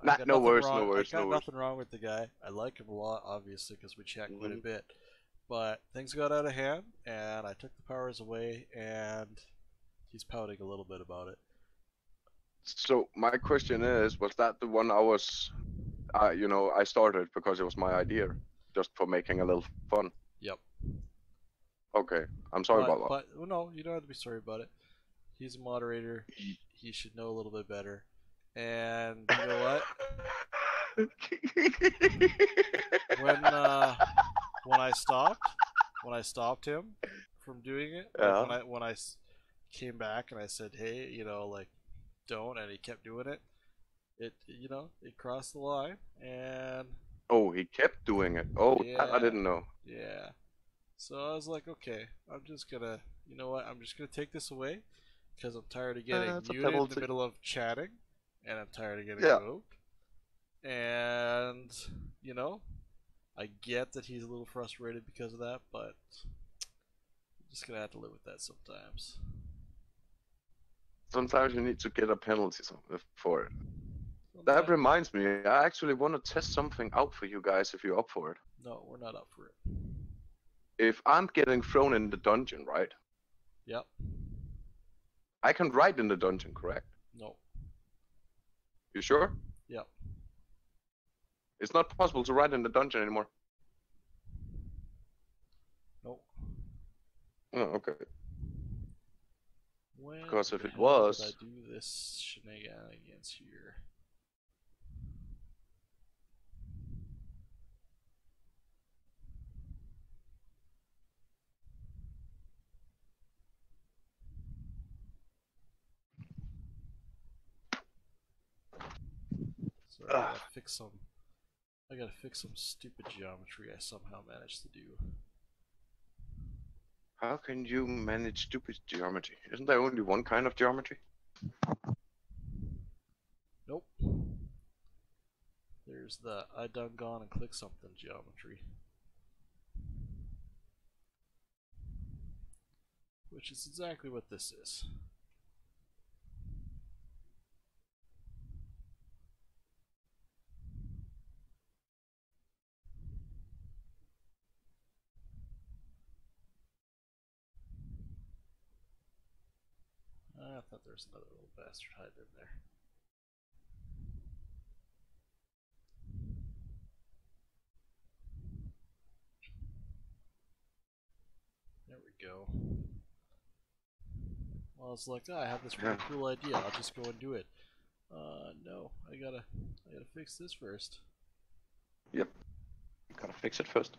I nah, got no nothing worries, no wrong. I worries, no got worries. nothing wrong with the guy. I like him a lot, obviously, because we chat quite a Mhm. bit. But things got out of hand, and I took the powers away, and he's pouting a little bit about it. So my question is, was that the one I was, I started because it was my idea, just for making a little fun? Yep. Okay, I'm sorry But about but well, no, you don't have to be sorry about it. He's a moderator. He should know a little bit better. And you know what? that. When when I stopped, when I stopped him from doing it, like Yeah. when I came back and I said, hey, like don't, and he kept doing it. It crossed the line, and Oh, he kept doing it. Oh, that I yeah, didn't know. yeah. So I was like, okay, I'm just gonna, you know what? I'm just gonna take this away because I'm tired of getting That's a muted in the penalty. middle of chatting, and I'm tired of getting Yeah. moved. And you know, I get that he's a little frustrated because of that, but I'm just gonna have to live with that sometimes. Sometimes you need to get a penalty for it. That Sometimes. reminds me, I actually want to test something out for you guys if you're up for it. No, we're not up for it. If I'm getting thrown in the dungeon, right? Yep. I can ride in the dungeon, correct? No. You sure? Yep. It's not possible to ride in the dungeon anymore. Nope. Oh, okay. When Because if the it hell did I was, do this shenanigans here? Sorry, I gotta fix some. I gotta fix some stupid geometry I somehow managed to do. how can you manage stupid geometry? Isn't there only one kind of geometry? Nope. There's the I done gone and click something geometry. Which is exactly what this is. I thought there was another little bastard hiding in there. There we go. Well, it's like, I have this really cool idea. I'll just go and do it. No, I gotta fix this first. Yep. You gotta fix it first.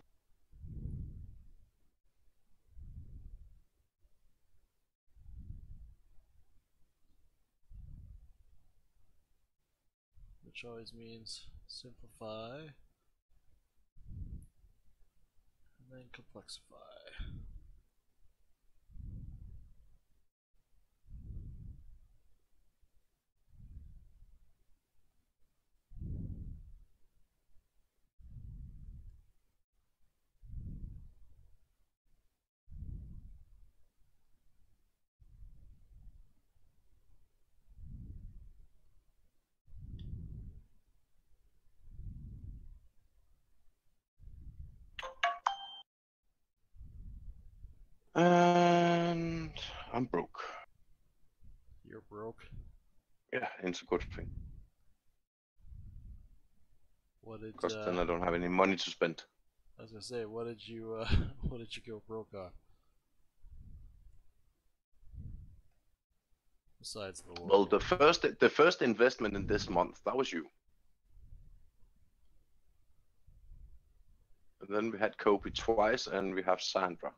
Which always means simplify and then complexify. And I'm broke. You're broke. Yeah, it's a good thing. What did Because then I don't have any money to spend. I was gonna say, what did you what did you go broke on? Besides the war. Well, the first investment in this month, that was you. And then we had Kobe twice, and we have Sandra.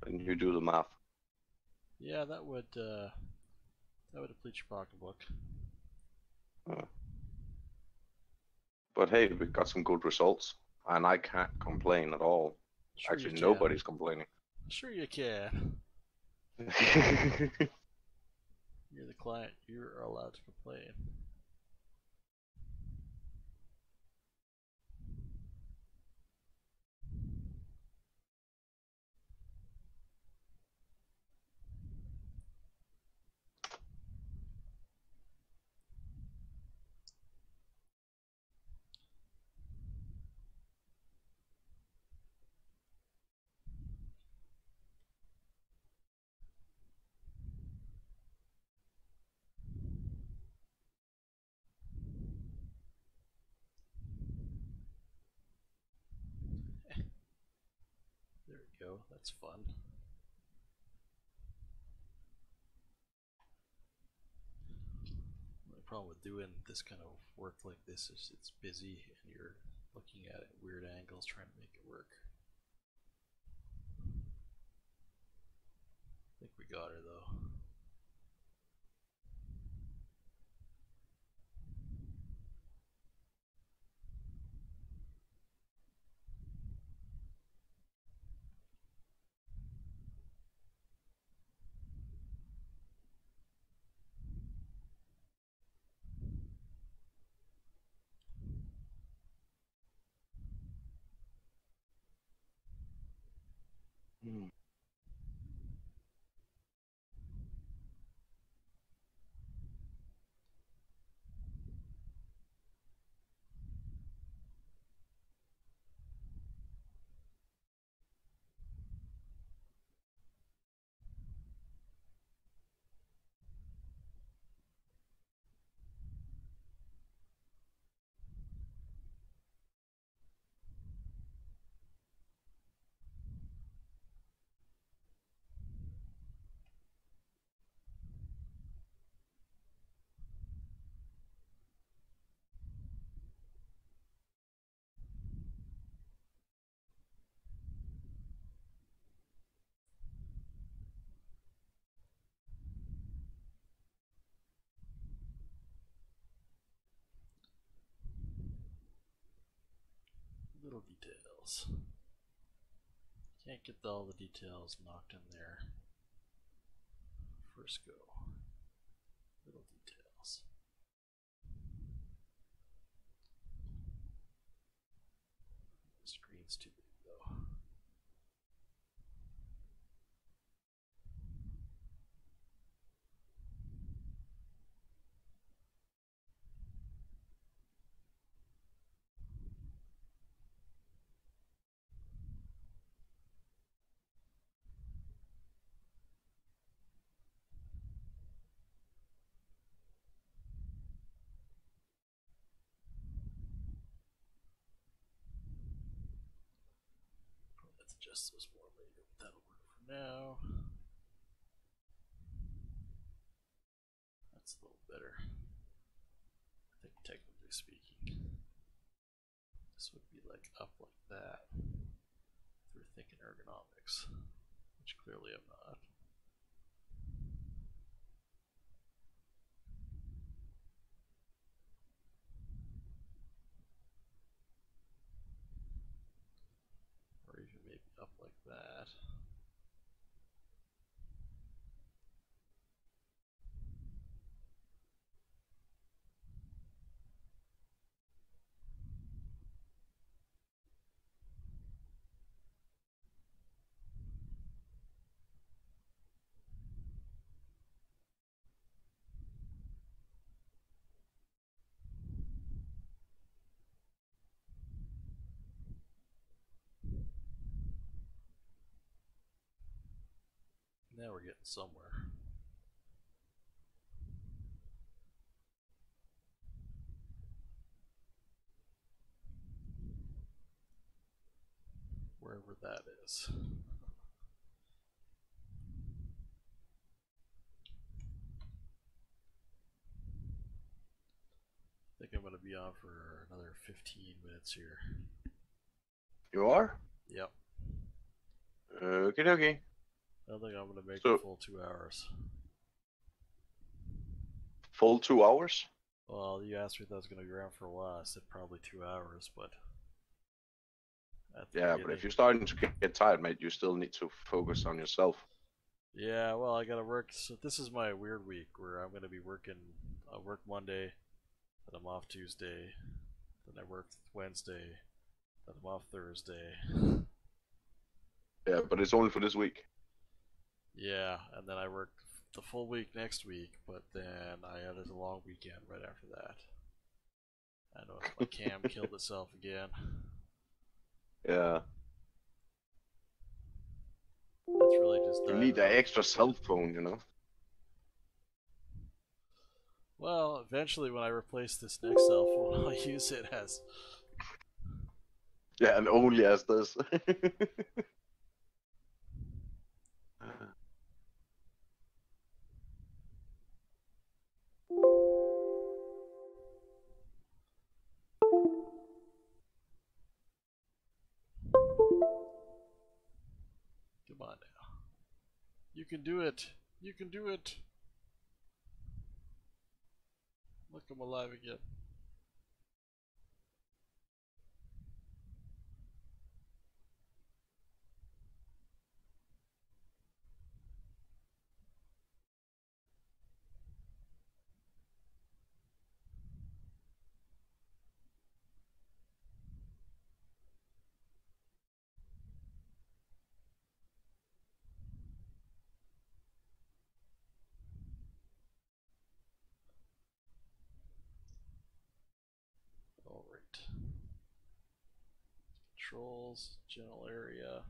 And you do the math. Yeah, that would deplete your pocketbook. But hey, we got some good results, and I can't complain at all. Sure Actually, you nobody's can. complaining. Sure you can. You're the client. You're allowed to complain. There we go. That's fun. The problem with doing this kind of work like this is it's busy and you're looking at it at weird angles trying to make it work. I think we got her though. Hmm. Little details. Can't get all the details knocked in there. First go. Little details. The screen's too big though. Let's adjust those more later, but that'll work for now. That's a little better. I think technically speaking, this would be like up like that. If we're thinking ergonomics, which clearly I'm not. Or even maybe up like that. Now we're getting somewhere. Wherever that is. I think I'm going to be on for another 15 minutes here. You are? Yep. Okie dokie. I don't think I'm going to make So- the full 2 hours. Full 2 hours? Well, you asked me if I was going to be around for a while. I said probably 2 hours, but Yeah, but if you're starting to get tired, mate, you still need to focus on yourself. Yeah, well, I gotta work. So this is my weird week where I'm gonna be working. I work Monday, then I'm off Tuesday, then I work Wednesday, then I'm off Thursday. Yeah, but it's only for this week. Yeah, and then I work the full week next week, but then I added a long weekend right after that. I know if my cam killed itself again. Yeah. It's really just You died need that off. extra cell phone, you know? Well, eventually when I replace this next cell phone, I'll use it as. Yeah, and only as this. Come on now. You can do it. You can do it. Look, I'm alive again. Alright. Controls, general area.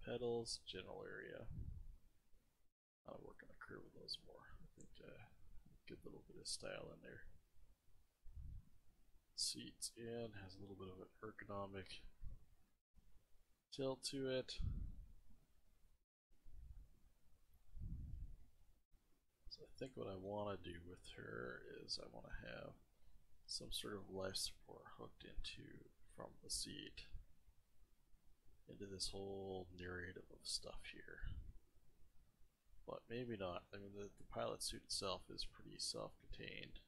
Pedals, general area. I'll work on the curve of those more. I think good little bit of style in there. Seats in, has a little bit of an ergonomic tilt to it. So I think what I want to do with her is I want to have some sort of life support hooked into from the seat into this whole narrative of stuff here. But maybe not. I mean, the pilot suit itself is pretty self-contained.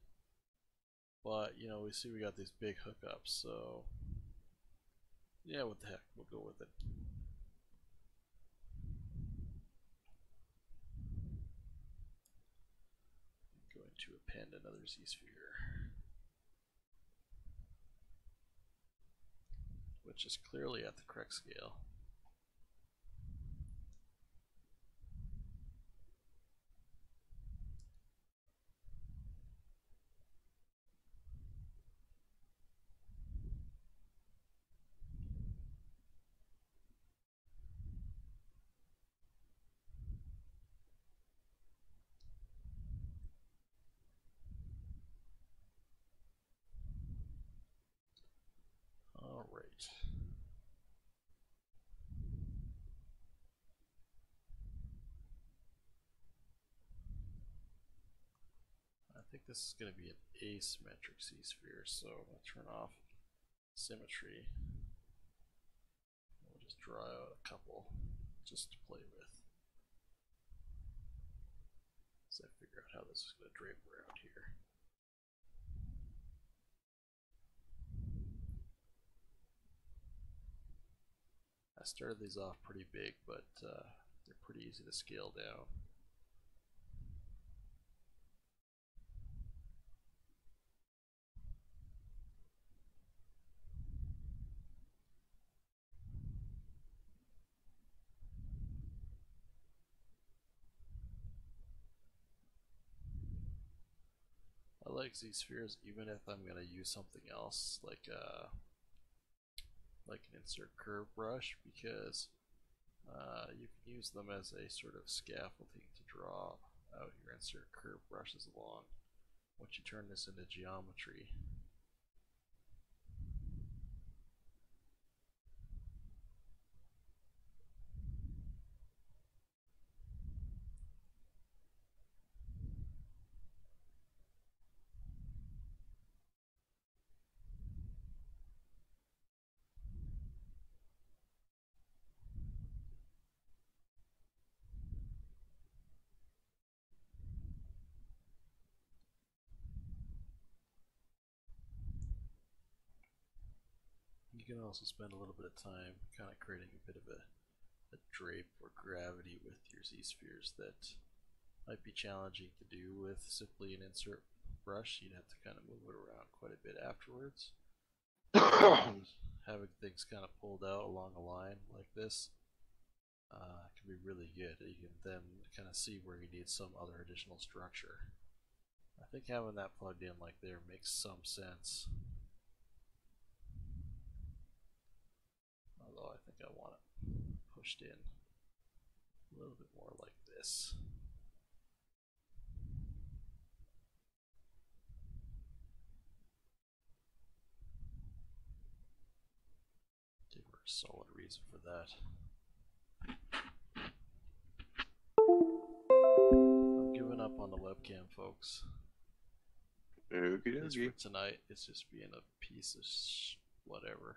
But, you know, we see we got these big hookups, so yeah, what the heck, we'll go with it. I'm going to append another Z-sphere, which is clearly at the correct scale. All right. I think this is going to be an asymmetric Z-sphere, so I'm going to turn off symmetry. We'll just draw out a couple just to play with. So I figure out how this is going to drape around here. I started these off pretty big, but they're pretty easy to scale down. I like Z-spheres even if I'm going to use something else like an insert curve brush, because you can use them as a sort of scaffolding to draw out your insert curve brushes along once you turn this into geometry. You can also spend a little bit of time kind of creating a bit of a drape or gravity with your Z-spheres that might be challenging to do with simply an insert brush. You'd have to kind of move it around quite a bit afterwards. Having things kind of pulled out along a line like this can be really good. You can then kind of see where you need some other additional structure. I think having that plugged in like there makes some sense. Although I think I want it pushed in a little bit more like this. Give her a solid reason for that. I'm giving up on the webcam, folks. It's for tonight. It's just being a piece of whatever.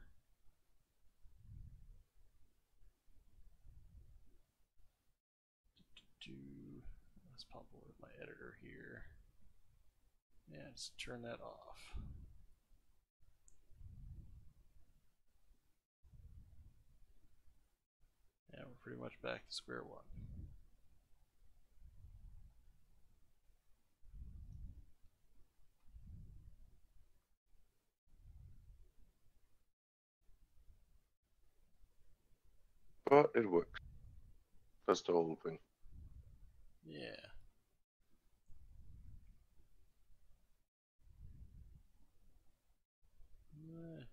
Let's pop over to my editor here. Yeah, just turn that off. Yeah, we're pretty much back to square one. But it works. That's the whole thing. Yeah.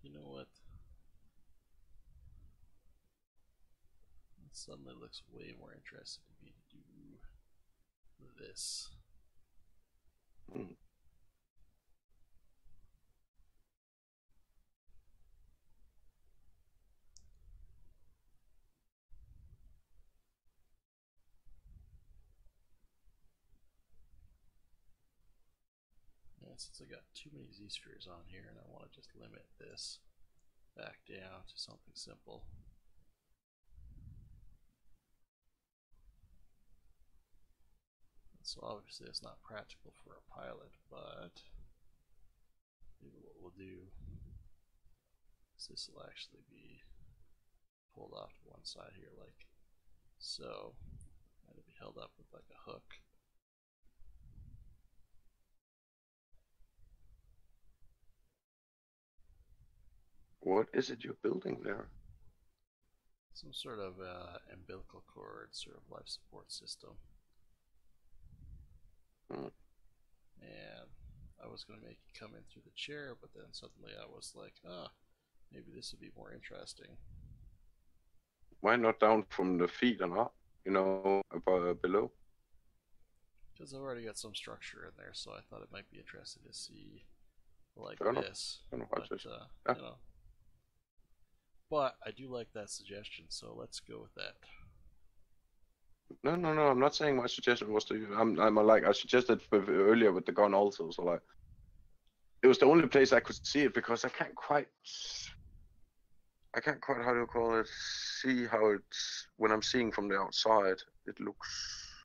You know what? It suddenly looks way more interesting to me to do this. Hmm. Yeah, since I got too many Z-spheres on here and I want to just limit this back down to something simple. So obviously it's not practical for a pilot, but maybe what we'll do is this will actually be pulled off to one side here, like so, and it'll be held up with like a hook. What is it you're building there? Some sort of umbilical cord, sort of life support system. And I was going to make it come in through the chair, but then suddenly I was like, maybe this would be more interesting. Why not down from the feet and up, above, below? Because I've already got some structure in there, so I thought it might be interesting to see like Fair this. enough. But, Yeah. But I do like that suggestion, so let's go with that. No. I'm not saying my suggestion was to you. I suggested earlier with the gun also. So like, it was the only place I could see it because I can't quite how do you call it? See how it's when I'm seeing from the outside. It looks.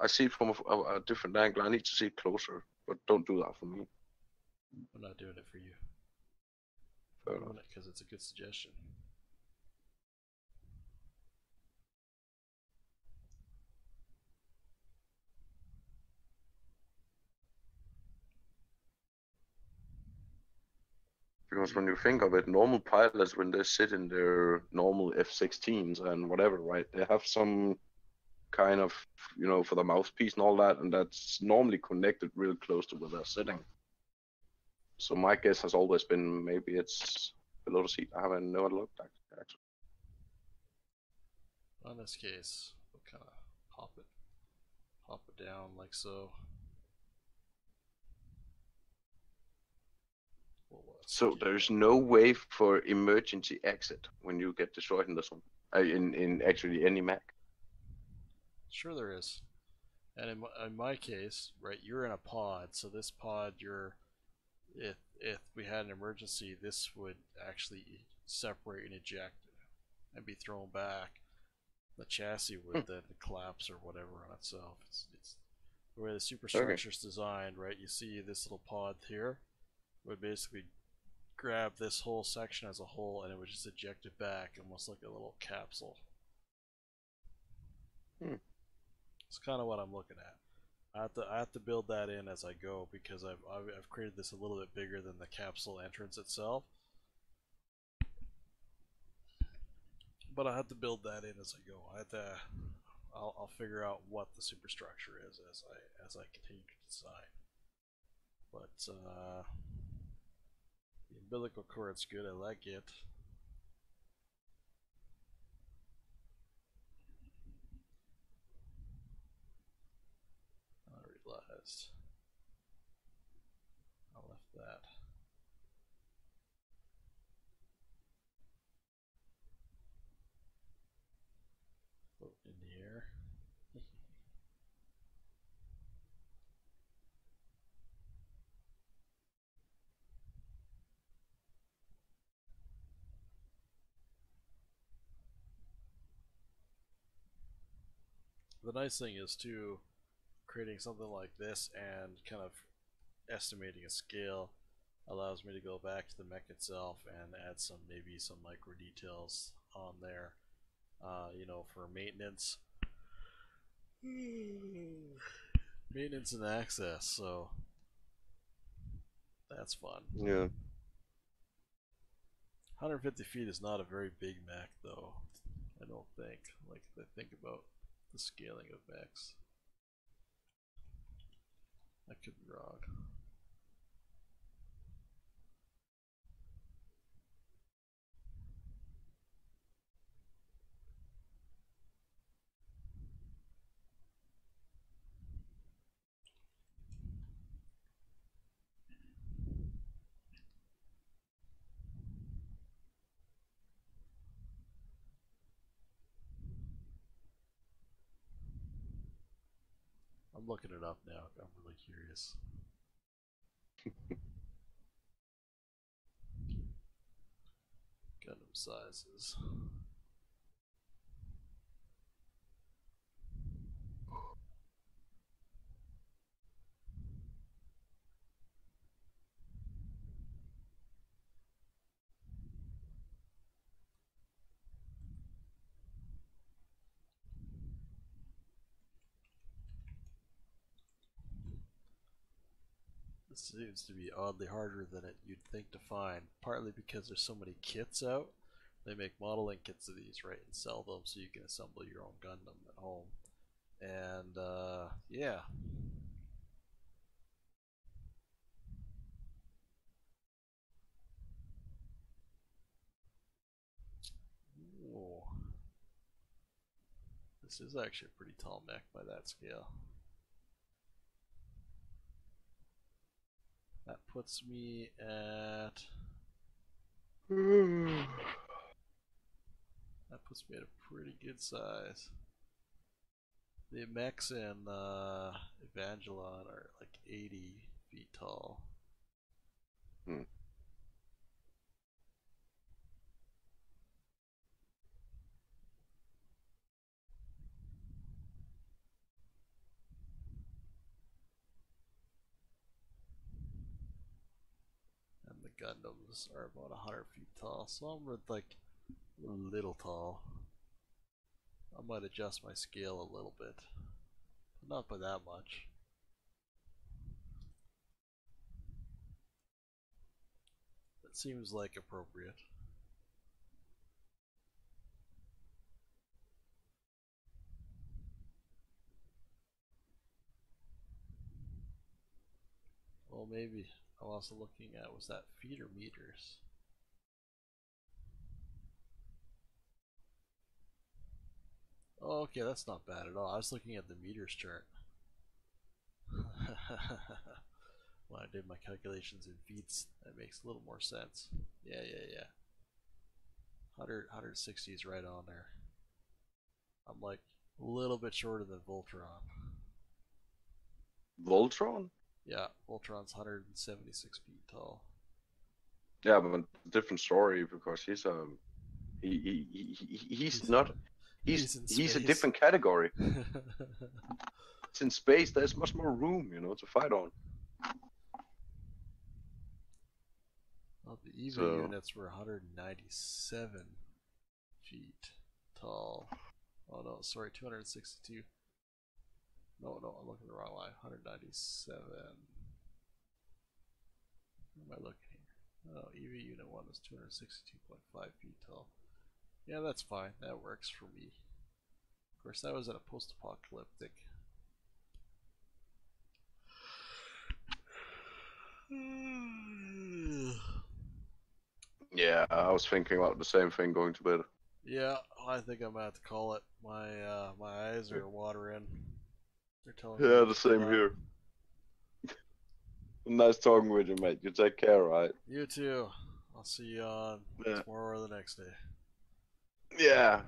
I see it from a different angle. I need to see it closer, but don't do that for me. I'm not doing it for you. Fair I'm doing enough. it because it's a good suggestion. Because when you think of it, normal pilots, when they sit in their normal F-16s and whatever, right, they have some kind of, for the mouthpiece and all that, and that's normally connected real close to where they're sitting. So my guess has always been maybe it's below the seat. I haven't never looked actually. In this case, we'll kind of pop it down like so. So there's no way for emergency exit when you get destroyed in this one, in actually any Mac. Sure there is. And in my case, right, you're in a pod, so this pod, if we had an emergency, this would actually separate and eject and be thrown back. The chassis would then collapse or whatever on itself. It's the way the superstructure is designed, right? You see this little pod here would basically grab this whole section as a whole, and it would just eject it back, almost like a little capsule. It's kind of what I'm looking at. I have to build that in as I go because I've created this a little bit bigger than the capsule entrance itself. But I have to build that in as I go. I'll figure out what the superstructure is as I continue to design. But the umbilical cord's good. I like it. I realized I left that. Float in the air. The nice thing is too, creating something like this and kind of estimating a scale allows me to go back to the mech itself and add maybe some micro details on there, for maintenance and access. So that's fun. Yeah. 150 feet is not a very big mech, though. I don't think. Like, I think about the scaling of mechs. I could be wrong. I'm looking it up now. I'm really curious. Gundam sizes. This seems to be oddly harder than you'd think to find, partly because there's so many kits out. They make modeling kits of these, right, and sell them so you can assemble your own Gundam at home. And, yeah. Ooh. This is actually a pretty tall mech by that scale. That puts me at a pretty good size. The mechs in Evangelon are like 80 feet tall. Hmm. And the Gundams are about 100 feet tall. So I'm like a little tall. I might adjust my scale a little bit, but not by that much. That seems like appropriate. Well, maybe I'm also looking at, was that feet or meters? Oh, okay, that's not bad at all. I was looking at the meters chart. When I did my calculations in feet, that makes a little more sense. Yeah, yeah, yeah. 160 is right on there. I'm like a little bit shorter than Voltron. Voltron? Yeah, Voltron's 176 feet tall. Yeah, but different story because he's not He's in he's a space. different category. It's in space. There's much more room, to fight on. Well, the EVA So units were 197 feet tall. Oh no, sorry, 262. No, no, I'm looking the wrong line. 197. Where am I looking here? Oh, EV Unit 1 was 262.5 feet tall. Yeah, that's fine. That works for me. Of course, that was in a post-apocalyptic. yeah, I was thinking about the same thing going to bed. Yeah, I think I'm gonna have to call it. My eyes are watering. They're telling me to Yeah, the get to same bed. here. Nice talking with you, mate. You take care, right? You too. I'll see you on Yeah. tomorrow or the next day. Yeah.